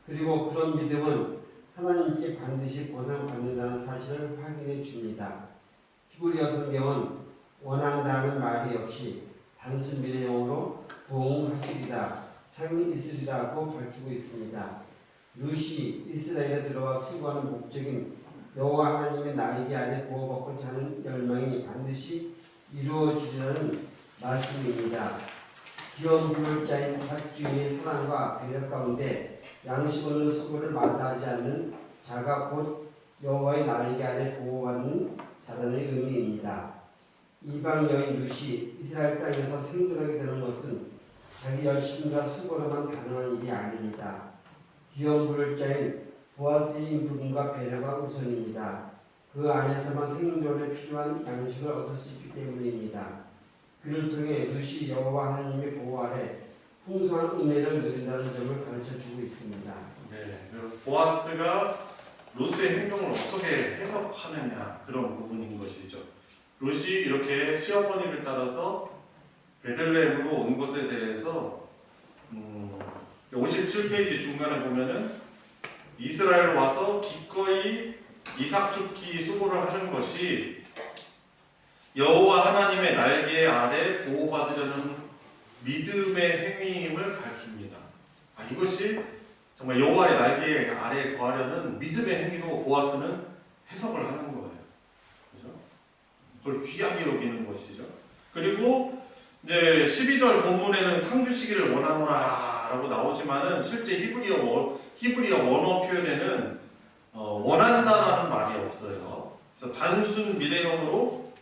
그리고 그런 믿음은 하나님께 반드시 보상받는다는 사실을 확인해 줍니다. 히브리어 성경은 원한다는 말이 없이 단순 미래형으로 부응하시리라, 상이 있으리라고 밝히고 있습니다. 루시 이스라엘에 들어와 수고하는 목적인 여호와 하나님의 날개 아래 보호받고자 하는 열망이 반드시 이루어지리라는 말씀입니다. 귀여운 부울자인 닭주인의 사랑과 배려 가운데 양식 없는 수고를 마다하지 않는 자가 곧 여호와의 날개 아래 보호받는 자라는 의미입니다. 이방 여인 루시 이스라엘 땅에서 생존하게 되는 것은 자기 열심과 수고로만 가능한 일이 아닙니다. 귀여운 부울자인 보아스의 인품과 배려가 우선입니다. 그 안에서만 생존에 필요한 양식을 얻을 수 있기 때문입니다. 그를 통해 루시 여호와 하나님의 보호 아래 풍성한 은혜를 누린다는 점을 가르쳐주고 있습니다. 네, 그 보아스가 루스의 행동을 어떻게 해석하느냐 그런 부분인 것이죠. 루시 이렇게 시어머니를 따라서 베들레헴으로 온 것에 대해서 57페이지 중간에 보면은 이스라엘 와서 기꺼이 이삭 줍기 수고를 하는 것이 여호와 하나님의 날개 아래 보호받으려는 믿음의 행위임을 밝힙니다. 이것이 정말 여호와의 날개 아래에 구하려는 믿음의 행위로 보아스는 해석을 하는 거예요. 그죠? 그걸 귀하게 여기는 것이죠. 그리고 이제 12절 본문에는 상 주시기를 원하노라 라고 나오지만은 실제 히브리어 원어 표현에는 원한다라는 말이 없어요. 그래서 단순 미래형으로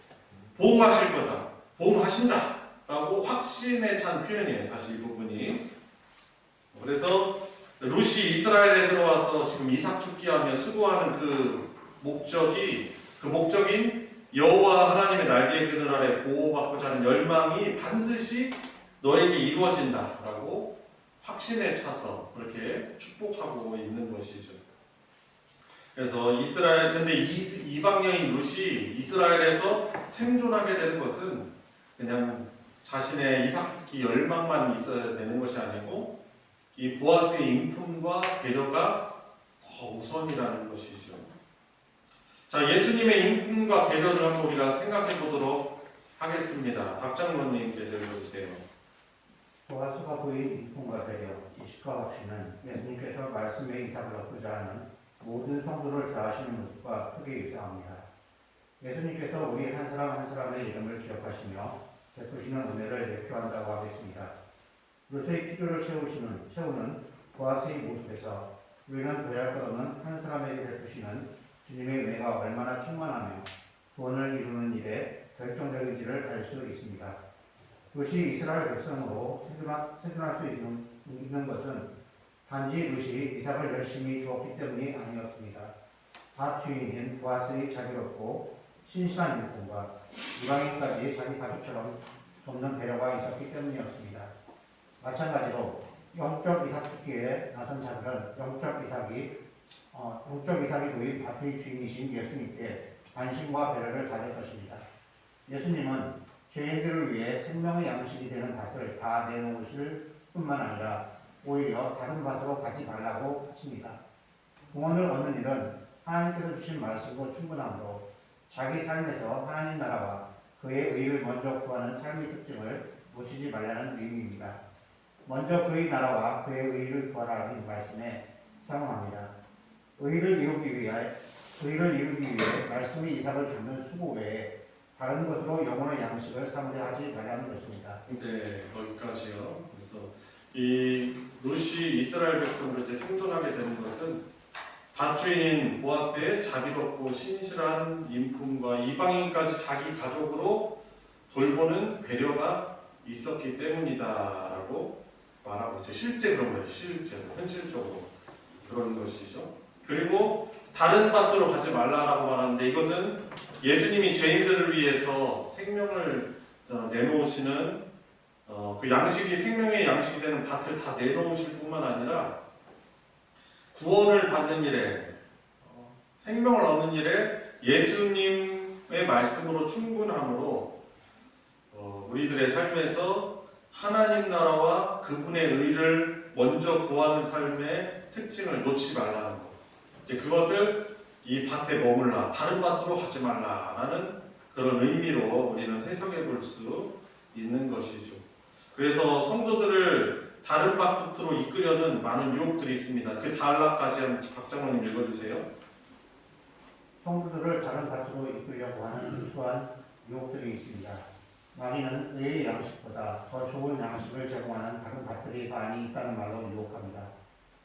보응하실 거다, 보응하신다 라고 확신에 찬 표현이에요. 사실 이 부분이. 그래서 루시 이스라엘에 들어와서 지금 이삭 줍기하며 수고하는 그 목적인 여호와 하나님의 날개 그늘 아래 보호받고자 하는 열망이 반드시 너에게 이루어진다라고 확신에 차서 그렇게 축복하고 있는 것이죠. 그래서 근데 이방 여인 루시 이스라엘에서 생존하게 되는 것은 그냥 자신의 이삭 줍기 열망만 있어야 되는 것이 아니고 이 보아스의 인품과 배려가 더 우선이라는 것이죠. 자, 예수님의 인품과 배려를 한번 우리가 생각해 보도록 하겠습니다. 박장로님께서 읽어주세요. 보아스가 보인 인품과 배려, 지식과 확신은 예수님께서 말씀의 이삭을 얻고자 하는 모든 성도를 다하시는 모습과 크게 유사합니다. 예수님께서 우리 한 사람 한 사람의 이름을 기억하시며 베푸시는 은혜를 대표한다고 하겠습니다. 루스의 필요를 채우는 보아스의 모습에서 우리는 보잘 것 없는 한 사람에게 베푸시는 주님의 은혜가 얼마나 충만하며 구원을 이루는 일에 결정적인지를 알 수 있습니다. 룻이 이스라엘 백성으로 생존할 수 있는 것은 단지 룻이 이삭을 열심히 주었기 때문이 아니었습니다. 밭 주인인 보아스의 자비롭고 신실한 일꾼과 이방인까지 자기 가족처럼 돕는 배려가 있었기 때문이었습니다. 마찬가지로 영적 이삭 죽기에 나선 자들은 영적 이삭이 도인 밭의 주인이신 예수님께 관심과 배려를 받을 것입니다. 예수님은 죄인들을 위해 생명의 양식이 되는 밭을 다 내놓으실 뿐만 아니라 오히려 다른 밭으로 가지 말라고 하십니다. 구원을 얻는 일은 하나님께서 주신 말씀으로 충분하므로 자기 삶에서 하나님 나라와 그의 의를 먼저 구하는 삶의 특징을 놓치지 말라는 의미입니다. 먼저 그의 나라와 그의 의를 구하라는 말씀에 상응합니다. 의를 이루기 위해 말씀의 이삭을 주는 수고 외에 다른 것으로 영혼의 양식을 삼으려 하지 말라는 것입니다. 네, 거기까지요. 그래서 이 룻이 이스라엘 백성으로 이제 생존하게 되는 것은 밭주인인 보아스의 자비롭고 신실한 인품과 이방인까지 자기 가족으로 돌보는 배려가 있었기 때문이다라고 말하고 있죠. 실제 그런 거예요. 실제로, 현실적으로 그런 것이죠. 그리고 다른 밭으로 가지 말라라고 말하는데 이것은 예수님이 죄인들을 위해서 생명을 내놓으시는 그 양식이 생명의 양식이 되는 밭을 다 내놓으실 뿐만 아니라 구원을 받는 일에 생명을 얻는 일에 예수님의 말씀으로 충분함으로 우리들의 삶에서 하나님 나라와 그분의 의를 먼저 구하는 삶의 특징을 놓지 말라는 것. 이제 그것을 이 밭에 머물라, 다른 밭으로 가지 말라라는 그런 의미로 우리는 해석해 볼 수 있는 것이죠. 그래서 성도들을 다른 밭으로 이끌려는 많은 유혹들이 있습니다. 그 단락까지 한번 박장로님 읽어주세요. 성도들을 다른 밭으로 이끌려고 하는 무수한 유혹들이 있습니다. 많이는 의의 양식보다 더 좋은 양식을 제공하는 다른 밭들이 많이 있다는 말로 유혹합니다.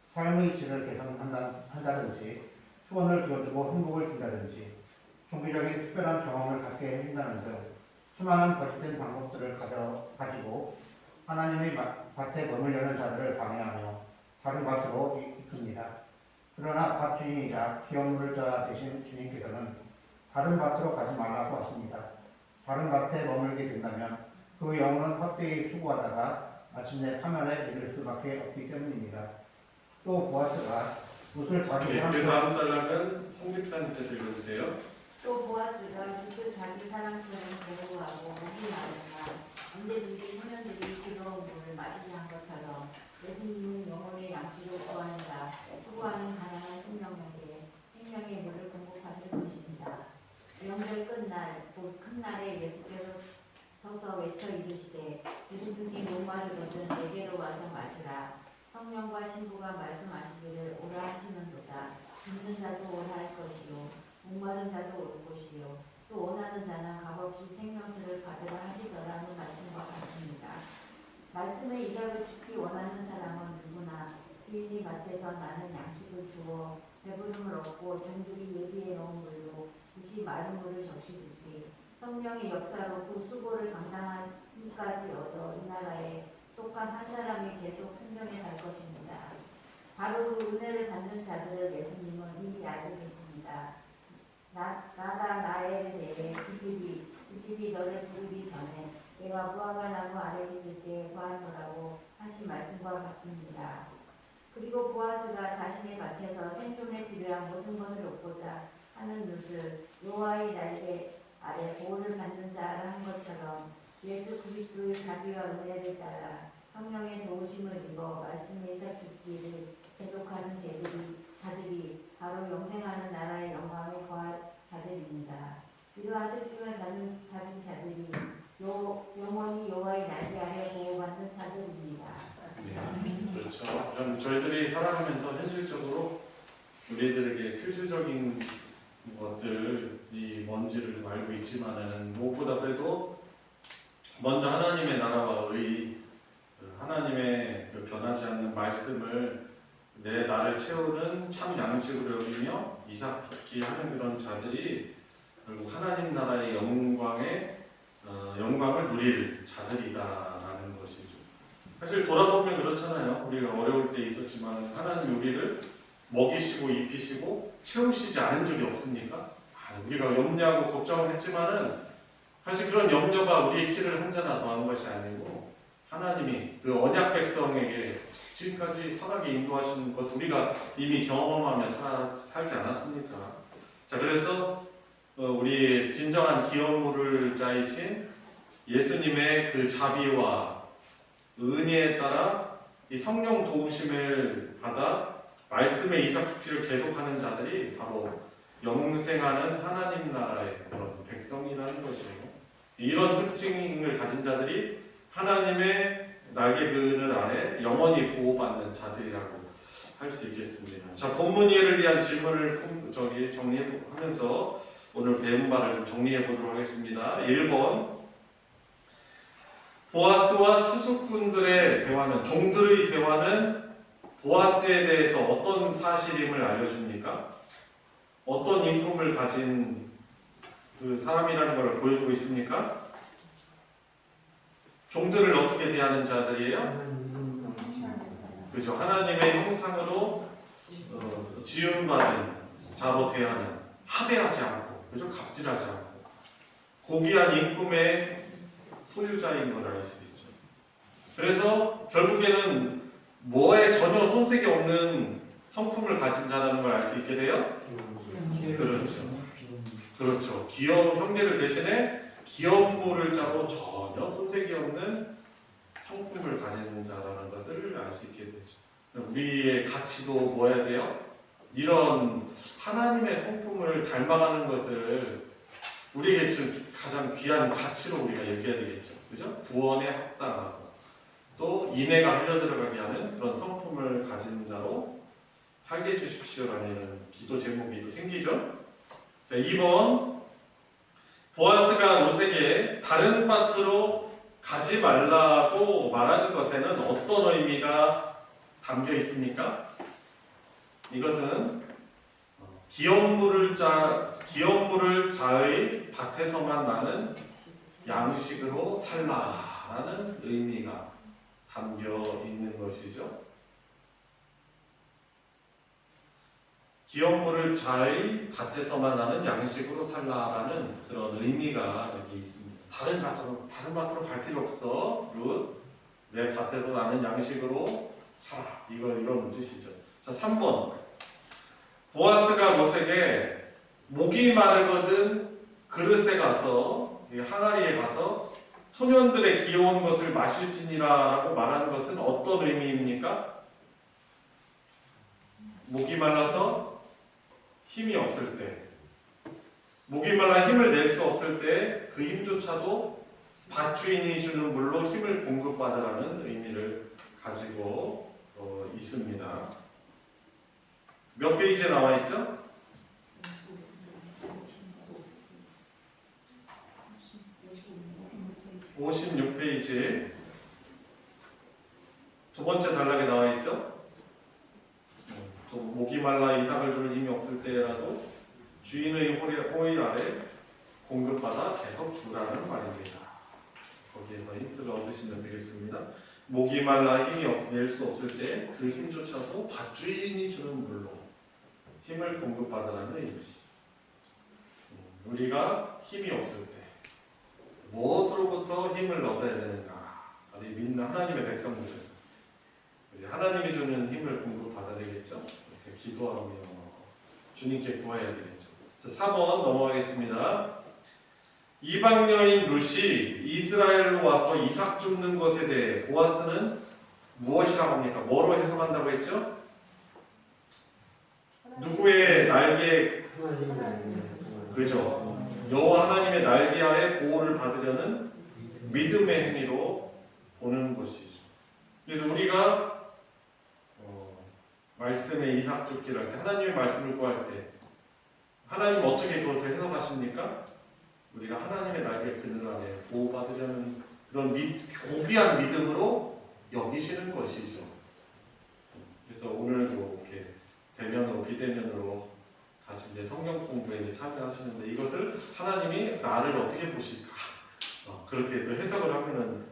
삶의 질을 개선한다든지 소원을 들어주고 행복을 준다든지 종교적인 특별한 경험을 갖게 해준다는 등 수많은 거짓된 방법들을 가지고 하나님의 밭에 머물려는 자들을 방해하며 다른 밭으로 이끕니다. 그러나 밭 주인이자 기업물을 자 되신 주님께서는 다른 밭으로 가지 말라고 하십니다. 다른 밭에 머물게 된다면 그 영혼은 헛되이 수고하다가 마침내 파멸에 이를 수밖에 없기 때문입니다. 또 보아스가 룻을 자기 네, 그 다음 단락은 성집사님께서 읽어주세요. 또 보아스가 룻을 자기 사랑처럼 보호하고 목이 마르다 언제든지 소년들이 뜨거운 물을 마시지 한 것처럼 예수님은 영혼의 양식을 구하느라 수고하는 가난한 심령에게 생명의 물을 공급하실 것입니다. 명절 끝날 곧 큰 날에 예수께서 서서 외쳐 이르시되 누구든지 목마르거든 내게로 와서 마시라. 성령과 신부가 말씀하시기를 오라 하시는도다. 굶는 자도 오라 할 것이요 목마른 자도 올 것이요 또 원하는 자는 값없이 생명수를 받으라 하시더라는 말씀과 같습니다. 말씀의 이삭을 죽기 원하는 사람은 누구나 주인이 밭에서 나는 양식을 주어 배부름을 얻고 종들이 예비해 놓은 물로 붓이 마른 물을 적시듯이 성령의 역사로 그 수고를 감당한 힘까지 얻어 이 나라에 속한 한 사람이 계속 생존해 갈 것입니다. 바로 그 은혜를 받는 자들을 예수님은 이미 알고 계십니다. 나다 나의 내에 이 너를 부르기 전에 내가 무화과 나무 아래 있을 때 구하노라고 하신 말씀과 같습니다. 그리고 보아스가 자신의 밭에서 생존에 필요한 모든 것을 얻고자 하는 룻을 여호와의 날개 아래 보호를 받는 자라 한 것처럼 예수 그리스도의 자비와 은혜를 따라 성령의 도우심을 입어 말씀에서 듣기를 계속하는 자들이 바로 영생하는 나라의 영광에 거할 자들입니다. 이러한 특징을 가진 자들이 영원히 여호와의 날개 아래 보호받는 자들입니다. 네, 그렇죠. 그럼 저희들이 살아가면서 현실적으로 우리들에게 필수적인 것들이 뭔지를 알고 있지만은 무엇보다 그래도 먼저 하나님의 나라와 하나님의 그 변하지 않는 말씀을 내 나를 채우는 참 양식으로 여기며 이삭 죽기 하는 그런 자들이 결국 하나님 나라의 영광에 영광을 누릴 자들이다라는 것이죠. 사실 돌아보면 그렇잖아요. 우리가 어려울 때 있었지만 하나님 우리를 먹이시고 입히시고 채우시지 않은 적이 없습니까? 우리가 염려하고 걱정을 했지만은 사실 그런 염려가 우리의 키를 한자나 더한 것이 아니고 하나님이 그 언약 백성에게 지금까지 살아게 인도하시는 것을 우리가 이미 경험하며 살지 않았습니까? 자, 그래서 우리 진정한 기업물을 자이신 예수님의 그 자비와 은혜에 따라 이 성령 도우심을 받아 말씀의 이삭주기를 계속하는 자들이 바로 영생하는 하나님 나라의 그런 백성이라는 것이에요. 이런 특징을 가진 자들이 하나님의 날개그늘 아래 영원히 보호받는 자들이라고 할 수 있겠습니다. 자, 본문 이해를 위한 질문을 정리하면서 오늘 배운 바를 좀 정리해 보도록 하겠습니다. 1번, 보아스와 추수꾼들의 대화는, 종들의 대화는 보아스에 대해서 어떤 사실임을 알려줍니까? 어떤 인품을 가진 그 사람이라는 걸 보여주고 있습니까? 종들을 어떻게 대하는 자들이에요? 그죠? 하나님의 형상으로 지음받은 자로 대하는, 하대하지 않고, 그죠? 갑질하지 않고, 고귀한 인품의 소유자인 걸 알 수 있죠. 그래서 결국에는 뭐에 전혀 손색이 없는 성품을 가진 자라는 걸 알 수 있게 돼요? 그렇죠. 귀여운 형제들 대신에 기업물을 짜고 전혀 손색이 없는 성품을 가진 자라는 것을 알 수 있게 되죠. 우리의 가치도 뭐 해야 돼요? 이런 하나님의 성품을 닮아가는 것을 우리에게 가장 귀한 가치로 우리가 여겨야 되겠죠. 그죠? 구원에 합당하고 또 인애가 흘러들어가게 하는 그런 성품을 가진 자로 살게 해주십시오라는 기도 제목이 또 생기죠. 2번, 보아스가 롯에게 다른 밭으로 가지 말라고 말하는 것에는 어떤 의미가 담겨 있습니까? 이것은 기업물을 자의 밭에서만 나는 양식으로 살라라는 의미가 담겨 있는 것이죠. 기업물을 자의 밭에서만 나는 양식으로 살라라는 그런 의미가 여기 있습니다. 다른 밭으로 갈 필요 없어. 룻, 내 밭에서 나는 양식으로 살아. 이런 뜻이죠. 자, 3번. 보아스가 롯에게 목이 마르거든 그릇에 가서, 항아리에 가서 소년들의 귀여운 것을 마실지니라라고 말하는 것은 어떤 의미입니까? 목이 말라서 힘이 없을 때, 목이 말라 힘을 낼 수 없을 때 그 힘조차도 밭주인이 주는 물로 힘을 공급받으라는 의미를 가지고 있습니다. 몇 페이지에 나와 있죠? 56페이지 두 번째 단락에 나와 있죠? 목이 말라 이삭을 줄 힘이 없을 때라도 주인의 호의 아래 공급받아 계속 주라는 말입니다. 거기에서 힌트를 얻으시면 되겠습니다. 목이 말라 힘이 낼 수 없을 때 그 힘조차도 밭주인이 주는 물로 힘을 공급받으라는 의미입니다. 우리가 힘이 없을 때 무엇으로부터 힘을 얻어야 되는가? 우리 믿는 하나님의 백성들은 하나님이 주는 힘을 공급받아야 되겠죠? 이렇게 기도하며 주님께 구해야 되겠죠. 4번 넘어가겠습니다. 이방 여인 룻이 이스라엘로 와서 이삭 줍는 것에 대해 보아스는 무엇이라고 합니까? 뭐로 해석한다고 했죠? 누구의 날개? 그죠? 여호와 하나님의 날개 아래 보호를 받으려는 믿음의 행위로 보는 것이죠. 그래서 우리가 말씀의 이삭 줍기를 할 때, 하나님의 말씀을 구할 때 하나님 어떻게 그것을 해석하십니까? 우리가 하나님의 날개 그늘 아래 보호받으려는 그런 고귀한 믿음으로 여기시는 것이죠. 그래서 오늘도 이렇게 대면으로 비대면으로 같이 이제 성경 공부에 참여하시는데 이것을 하나님이 나를 어떻게 보실까? 그렇게 또 해석을 하면은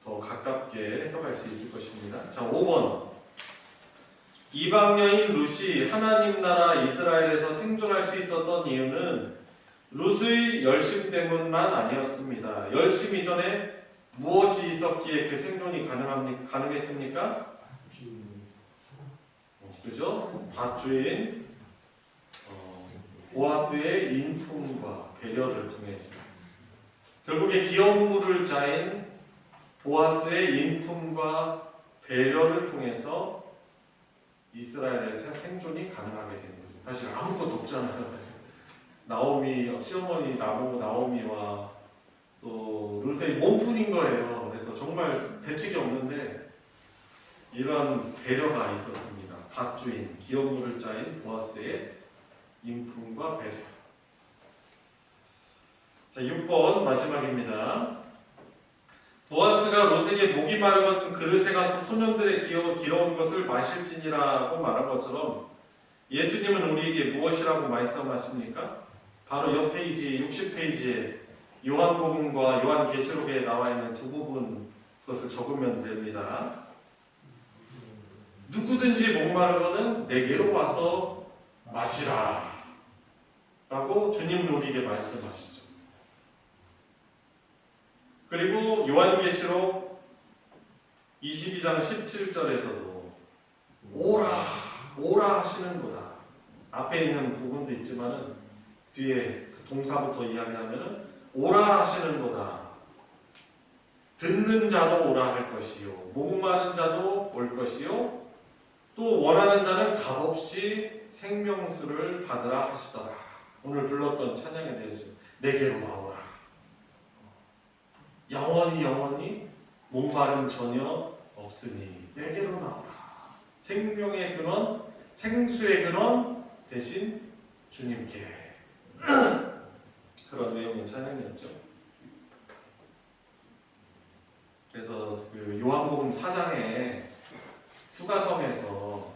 더 가깝게 해석할 수 있을 것입니다. 자, 5번. 이방 여인 룻이 하나님 나라 이스라엘에서 생존할 수 있었던 이유는 룻의 열심 때문만 아니었습니다. 열심 이전에 무엇이 있었기에 그 생존이 가능했습니까? 그죠? 밭주인 보아스의 인품과 배려를 통해서 결국에 기업 물을 자인 보아스의 인품과 배려를 통해서 이스라엘에서 생존이 가능하게 된 거죠. 사실 아무것도 없잖아요. 시어머니 나오미와 또 룻의 몸뿐인 거예요. 그래서 정말 대책이 없는데 이런 배려가 있었습니다. 밭주인, 기업 물을 자인 보아스의 인품과 배려. 자, 6번 마지막입니다. 보아스가 룻에게 목이 마르거든 그릇에 가서 소년들의 기러운 것을 마실지니라고 말한 것처럼 예수님은 우리에게 무엇이라고 말씀하십니까? 바로 옆 페이지 60페이지에 요한복음과 요한계시록에 나와 있는 두 부분 그것을 적으면 됩니다. 누구든지 목마르거든 내게로 와서 마시라 라고 주님은 우리에게 말씀하시죠. 그리고 요한계시록 22장 17절에서도 오라 하시는 거다. 앞에 있는 부분도 있지만은 뒤에 그 동사부터 이야기하면은 오라 하시는 거다. 듣는 자도 오라 할 것이요, 목마른 자도 올 것이요, 또 원하는 자는 값없이 생명수를 받으라 하시더라. 오늘 불렀던 찬양에 대해서 내게로 나오라. 영원히 목마름 전혀 없으니 내게로 나오라. 생명의 근원, 생수의 근원 대신 주님께. 그런 내용의 찬양이었죠. 그래서 그 요한복음 4장에 수가성에서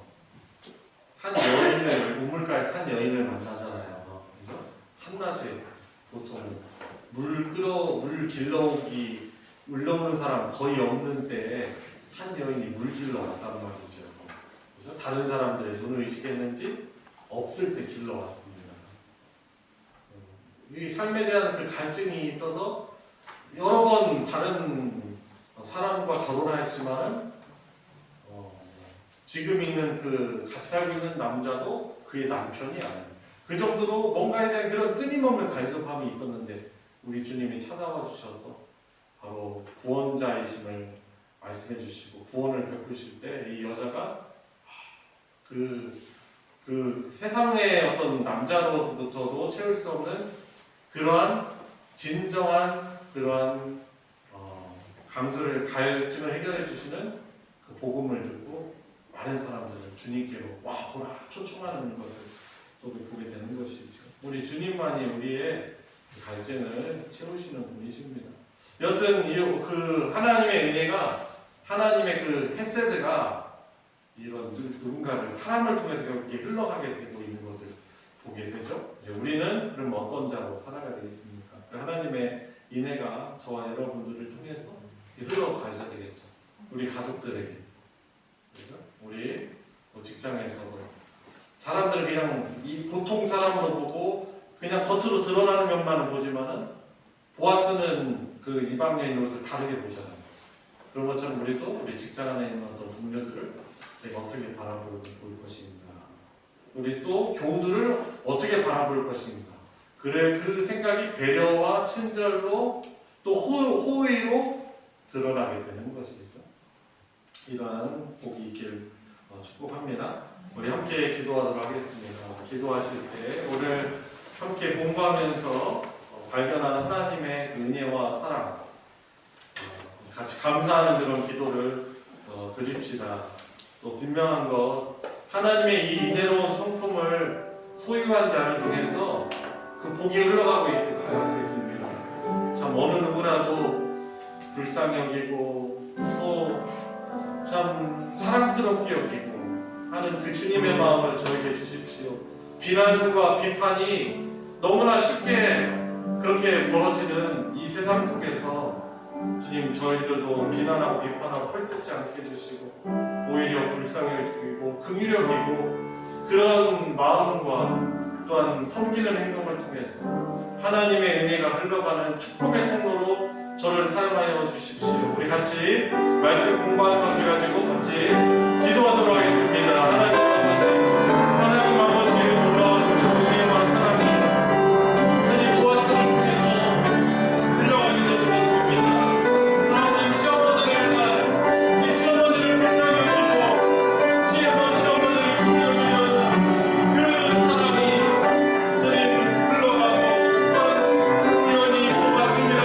한 여인을, 우물가에 한 여인을 만나잖아요. 그죠? 한낮에 보통 물 길러오는 사람 거의 없는 때에 한 여인이 물 길러 왔단 말이죠. 그죠? 다른 사람들의 눈을 의식했는지 없을 때 길러 왔습니다. 이 삶에 대한 그 갈증이 있어서 여러 번 다른 사람과 결혼하였지만은 지금 있는 그 같이 살고 있는 남자도 그의 남편이 아니에요. 그 정도로 뭔가에 대한 그런 끊임없는 갈급함이 있었는데 우리 주님이 찾아와 주셔서 바로 구원자이심을 말씀해 주시고 구원을 베푸실 때 이 여자가 그 세상의 어떤 남자로부터도 채울 수 없는 그러한 진정한 그러한 갈증을 해결해 주시는 그 복음을 듣고 많은 사람들은 주님께로 와 보라 초청하는 것을 또 보게 되는 것이죠. 우리 주님만이 우리의 갈증을 채우시는 분이십니다. 여튼 그 하나님의 은혜가, 하나님의 그 헤세드가 이런 누군가를 사람을 통해서 이렇게 흘러가게 되고 있는 것을 보게 되죠. 이제 우리는 그럼 어떤 자로 살아가야 되겠습니까? 그 하나님의 인애가 저와 여러분들을 통해서 흘러가셔야 되겠죠. 우리 가족들에게, 그렇죠? 우리 직장에서도 사람들은 그냥 이 보통 사람으로 보고 그냥 겉으로 드러나는 면만은 보지만은 보아스는 그 이방 여인 옷을 다르게 보잖아요. 그런 것처럼 우리도 우리 직장 안에 있는 어떤 동료들을 내가 어떻게 바라볼 것인가, 우리 또 교우들을 어떻게 바라볼 것인가. 그래 그 생각이 배려와 친절로 또 호의로 드러나게 되는 것이죠. 이러한 복이 있기를 축복합니다. 우리 함께 기도하도록 하겠습니다. 기도하실 때 오늘 함께 공부하면서 발견하는 하나님의 은혜와 사랑, 같이 감사하는 그런 기도를 드립시다. 또 분명한 것, 하나님의 이 은혜로운 성품을 소유한 자를 통해서 그 복이 흘러가고 갈 수 있습니다. 참 어느 누구라도 불쌍히 여기고 또 참 사랑스럽게 여기고 하는 그 주님의 마음을 저에게 주십시오. 비난과 비판이 너무나 쉽게 그렇게 벌어지는 이 세상 속에서 주님 저희들도 비난하고 비판하고 헐뜯지 않게 해주시고 오히려 불쌍해 주시고 긍휼히 여기고 그런 마음과 또한 섬기는 행동을 통해서 하나님의 은혜가 흘러가는 축복의 통로로 저를 사용하여 주십시오. 우리 같이 말씀 공부하는 것을 가지고 같이 기도하도록 하겠습니다. 하나님 아버지의 놀라운 은혜와 사랑이 하나님 보아스를 통해서 흘러가게 되는 것입니다. 하나님 시어머니를 향한 이 시어머니를 불쌍히 여기고 시어머니를 긍휼히 여기는 그 사랑이 저희 흘러가고 또한 우연히 복받칩니다.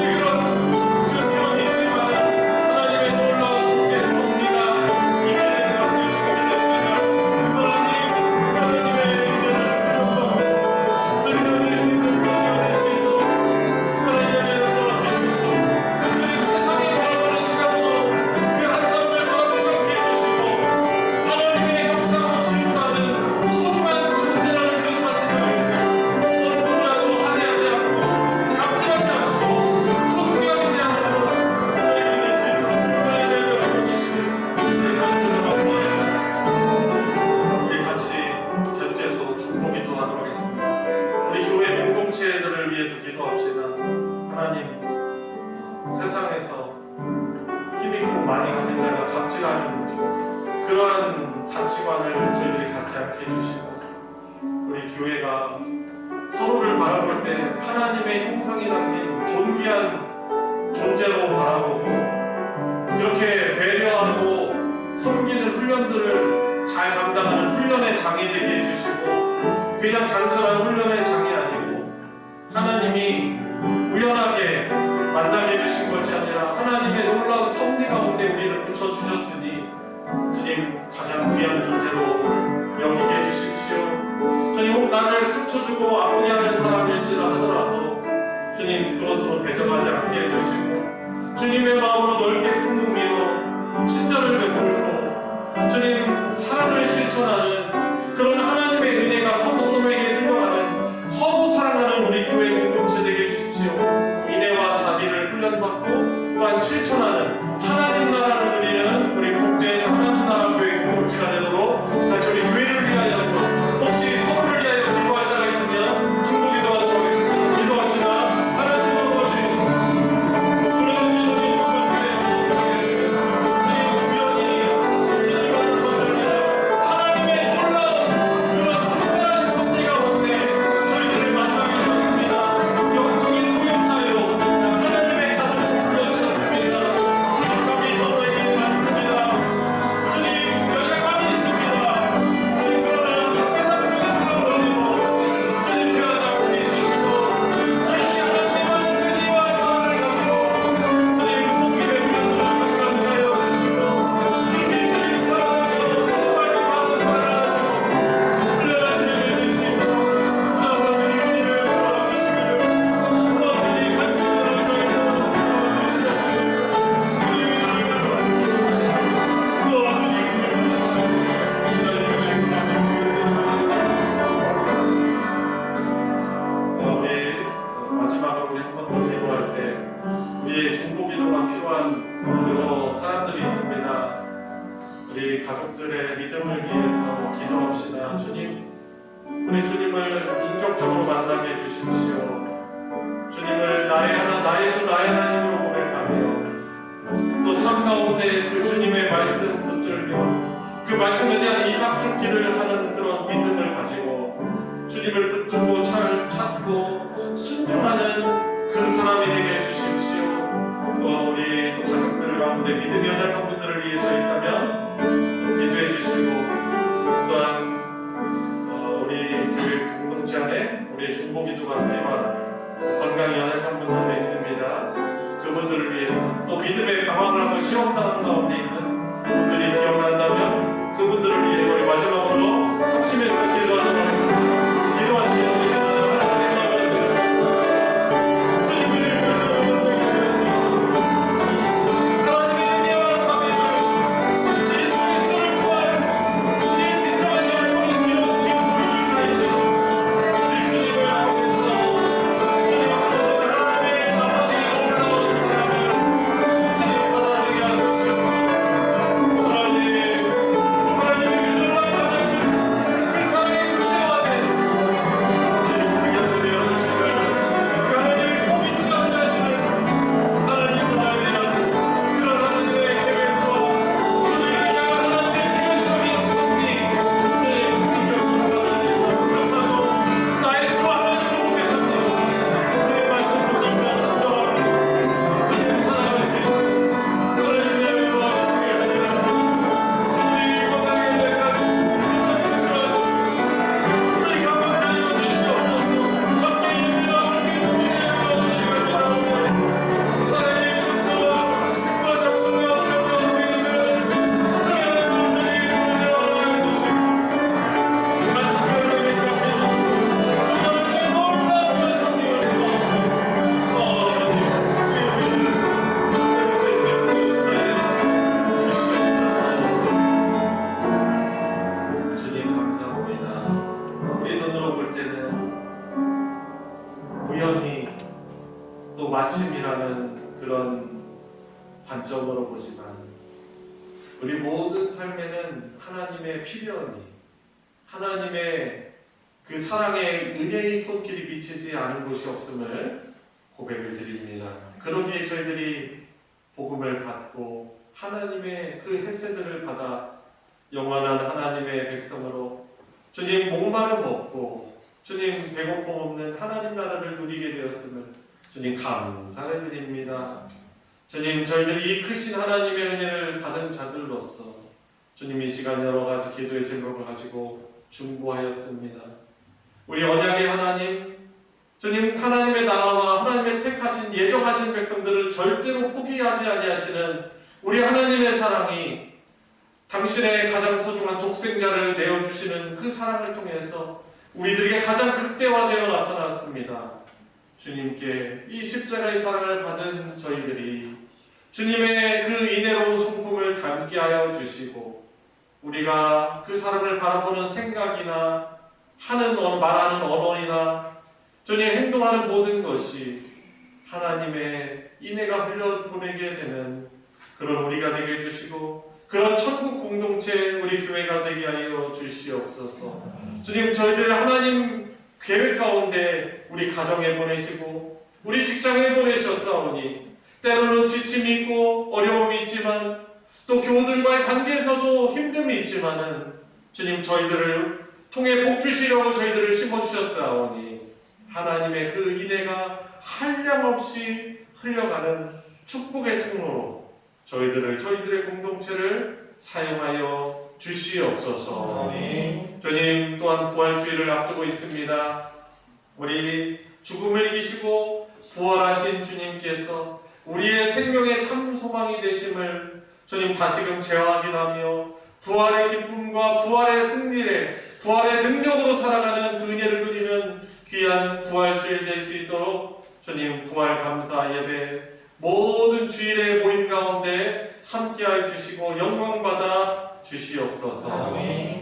그런 표현이지만 하나님의 놀라운 은혜의 섭리가 있게 되는 것을 주게 됩니다. 하나님의 은혜를 흘러가고 너희들의 생명을 살아낼 수 있도록 하나님의 은혜로 주시옵소서. 주님 세상이 바라보는 시각으로 그 한 사람을 바라보지 않게 해주시고 하나님의 형상으로 지음받은 소중한 존재라는 그 사실을 어느 누구라도 하대하지 않고 갑질하지 않고 존귀하게 대하므로 저희를 낼 수 있도록 하나님의 은혜를 주시길 주님 간절히 우리 같이 계속해서 중보 기도하도록 하겠습니다. 우리 교회 공동체들을 위해서 기도합시다. 하나님 세상에서 힘있고 많이 가진 자가 갑질하는 그러한 가치관을 저희들이 갖지 않게 해주시고 우리 교회가 서로를 바라볼 때 하나님의 형상이 담긴 존귀한 존재로 바라보고 그렇게 배려하고 섬기는 훈련들을 잘 감당하는 훈련의 장이 되게 해주시고 그냥 단순한 훈련의 장이 아니고 하나님이 우연하게 만나게 해주신 것이 아니라 하나님의 놀라운 섭리 가운데 우리를 붙여주셨으니 주님 가장 귀한 존재로 여기게 해주십시오. 주님 혹 나를 상처 주고 아프게 하는 사람일지라 하더라도 주님 그것으로 대적하지 않게 해주시고 주님의 마음으로 넓게 품으며 친절을 베풀고 주님 사랑을 실천하는 그런 하나님의 은혜가 서로 서로에게 흘러가는 서로 사랑하는 우리 교회 공동체 되게 해주십시오. 인애와 자비를 훈련받고 또한 실천하는 하나님 나라를 누리는 우리 복된 하나님 나라 교회 공동체가 되도록 같이 우리 교회를 위하여서 혹시 서로를 위하여 기도할 자가 있으면 중보 기도하도록 하겠습니다. 기도합시다. 하나님 아버지 그러신 우리 성령교회 주님 우연히 주님 만난 것이 아니라 하나님의 놀라운 그런 특별한 섭리 가운데 저희들을 만나게 하셨습니다. 영적인 동역자요 하나님의 가족을 불러주셨습니다. 부족함이 서로에게 많습니다. 주님 연약함이 있습니다. 주님 그러나 세상적인 그런 주님 대하지 않게 해주시고 저희 하나님의 은혜와 사랑을 가지고 주님 섬김의 훈련을 감당하여 주시고 이렇게 주님 사랑으로 정말 많은 사랑을 훈련한 저희를 낼수 있도록 아버지 은혜를 도와주시기를 아버지 간절히 우리 마지막으로 우리 한 번 더 기도할 때 우리의 중보 기도가 필요한 여러 사람들이 있습니다. 우리 가족들의 믿음을 위해서 기도합시다. 주님, 우리 주님을 인격적으로 만나게 해주십시오. 주님을 나의 주 나의 하나님으로 고백하며 또 삶 가운데 그 주님의 말씀 붙들며 그 말씀에 대한 이삭 줍기를 하는 그런 믿음을 가지고 주님을 붙들고 찾고 순종하는 그 사람이 되게 해주십시오. 또 우리 또 가족들 가운데 믿음이 연약한 분들을 위해서 있다면 또 기도해 주시고 또한 우리 교회 공동체 안에 우리의 중보 기도가 필요한 건강이 연약한 분들도 있습니다. 그분들을 위해서 또 믿음의 방황을 하고 시험당한 가운데 있는 분들이 기억난다면 그분들을 위해서 우리 마지막으로 합심해서 기도하도록 하겠습니다. 기도하시겠습니다. 우리 모든 삶에는 하나님의 필연이, 하나님의 그 사랑의 은혜의 손길이 미치지 않은 곳이 없음을 고백을 드립니다. 그러기에 저희들이 복음을 받고 하나님의 그 햇새들을 받아 영원한 하나님의 백성으로 주님 목마름 없고 주님 배고픔 없는 하나님 나라를 누리게 되었음을 주님 감사를 드립니다. 주님, 저희들이 이 크신 하나님의 은혜를 받은 자들로서 주님 이 시간 여러 가지 기도의 제목을 가지고 중보하였습니다. 우리 언약의 하나님, 주님 하나님의 나라와 하나님의 택하신 예정하신 백성들을 절대로 포기하지 아니하시는 우리 하나님의 사랑이 당신의 가장 소중한 독생자를 내어주시는 그 사랑을 통해서 우리들에게 가장 극대화되어 나타났습니다. 주님께 이 십자가의 사랑을 받은 저희들이 주님의 그 인애로운 성품을 담게 하여 주시고 우리가 그 사랑을 바라보는 생각이나 말하는 언어이나 주님 행동하는 모든 것이 하나님의 인애가 흘려보내게 되는 그런 우리가 되게 해주시고 그런 천국 공동체 우리 교회가 되게 하여 주시옵소서. 주님, 저희들을 하나님 계획 가운데 우리 가정에 보내시고 우리 직장에 보내셨사오니 때로는 지침이 있고 어려움이 있지만 또 교우들과의 관계에서도 힘듦이 있지만은 주님 저희들을 통해 복 주시려고 저희들을 심어주셨사오니 하나님의 그 인애가 한량없이 흘려가는 축복의 통로로 저희들의 공동체를 사용하여 주시옵소서. 주님 또한 부활주의를 앞두고 있습니다. 우리 죽음을 이기시고 부활하신 주님께서 우리의 생명의 참 소망이 되심을 주님 다시금 재확인하며 부활의 기쁨과 부활의 승리에 부활의 능력으로 살아가는 그 은혜를 누리는 귀한 부활주일 될 수 있도록 주님 부활 감사 예배 모든 주일의 모임 가운데 함께하여 주시고 영광받아 주시옵소서.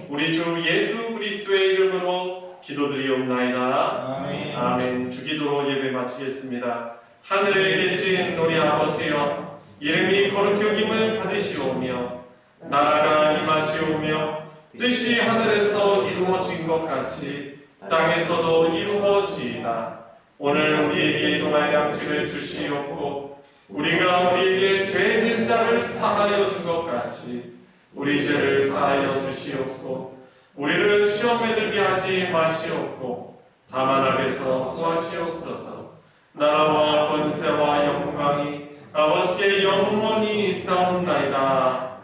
우리 주 예수 그리스도의 이름으로 기도드리옵나이다. 아멘. 주기도로 예배 마치겠습니다. 하늘에 계신 우리 아버지여, 이름이 거룩히 여김을 받으시오며 나라가 임하시오며 뜻이 하늘에서 이루어진 것 같이 땅에서도 이루어지이다. 오늘 우리에게 일용할 양식을 주시옵고 우리가 우리에게 죄 지은 자를 사하여 준 것 같이 우리 죄를 사하여 주시옵고 우리를 시험에 들게 하지 마시옵고 다만 악에서 구하시옵소서. 나라와 권세와 영광이 아버지께 영원히 있사옵나이다.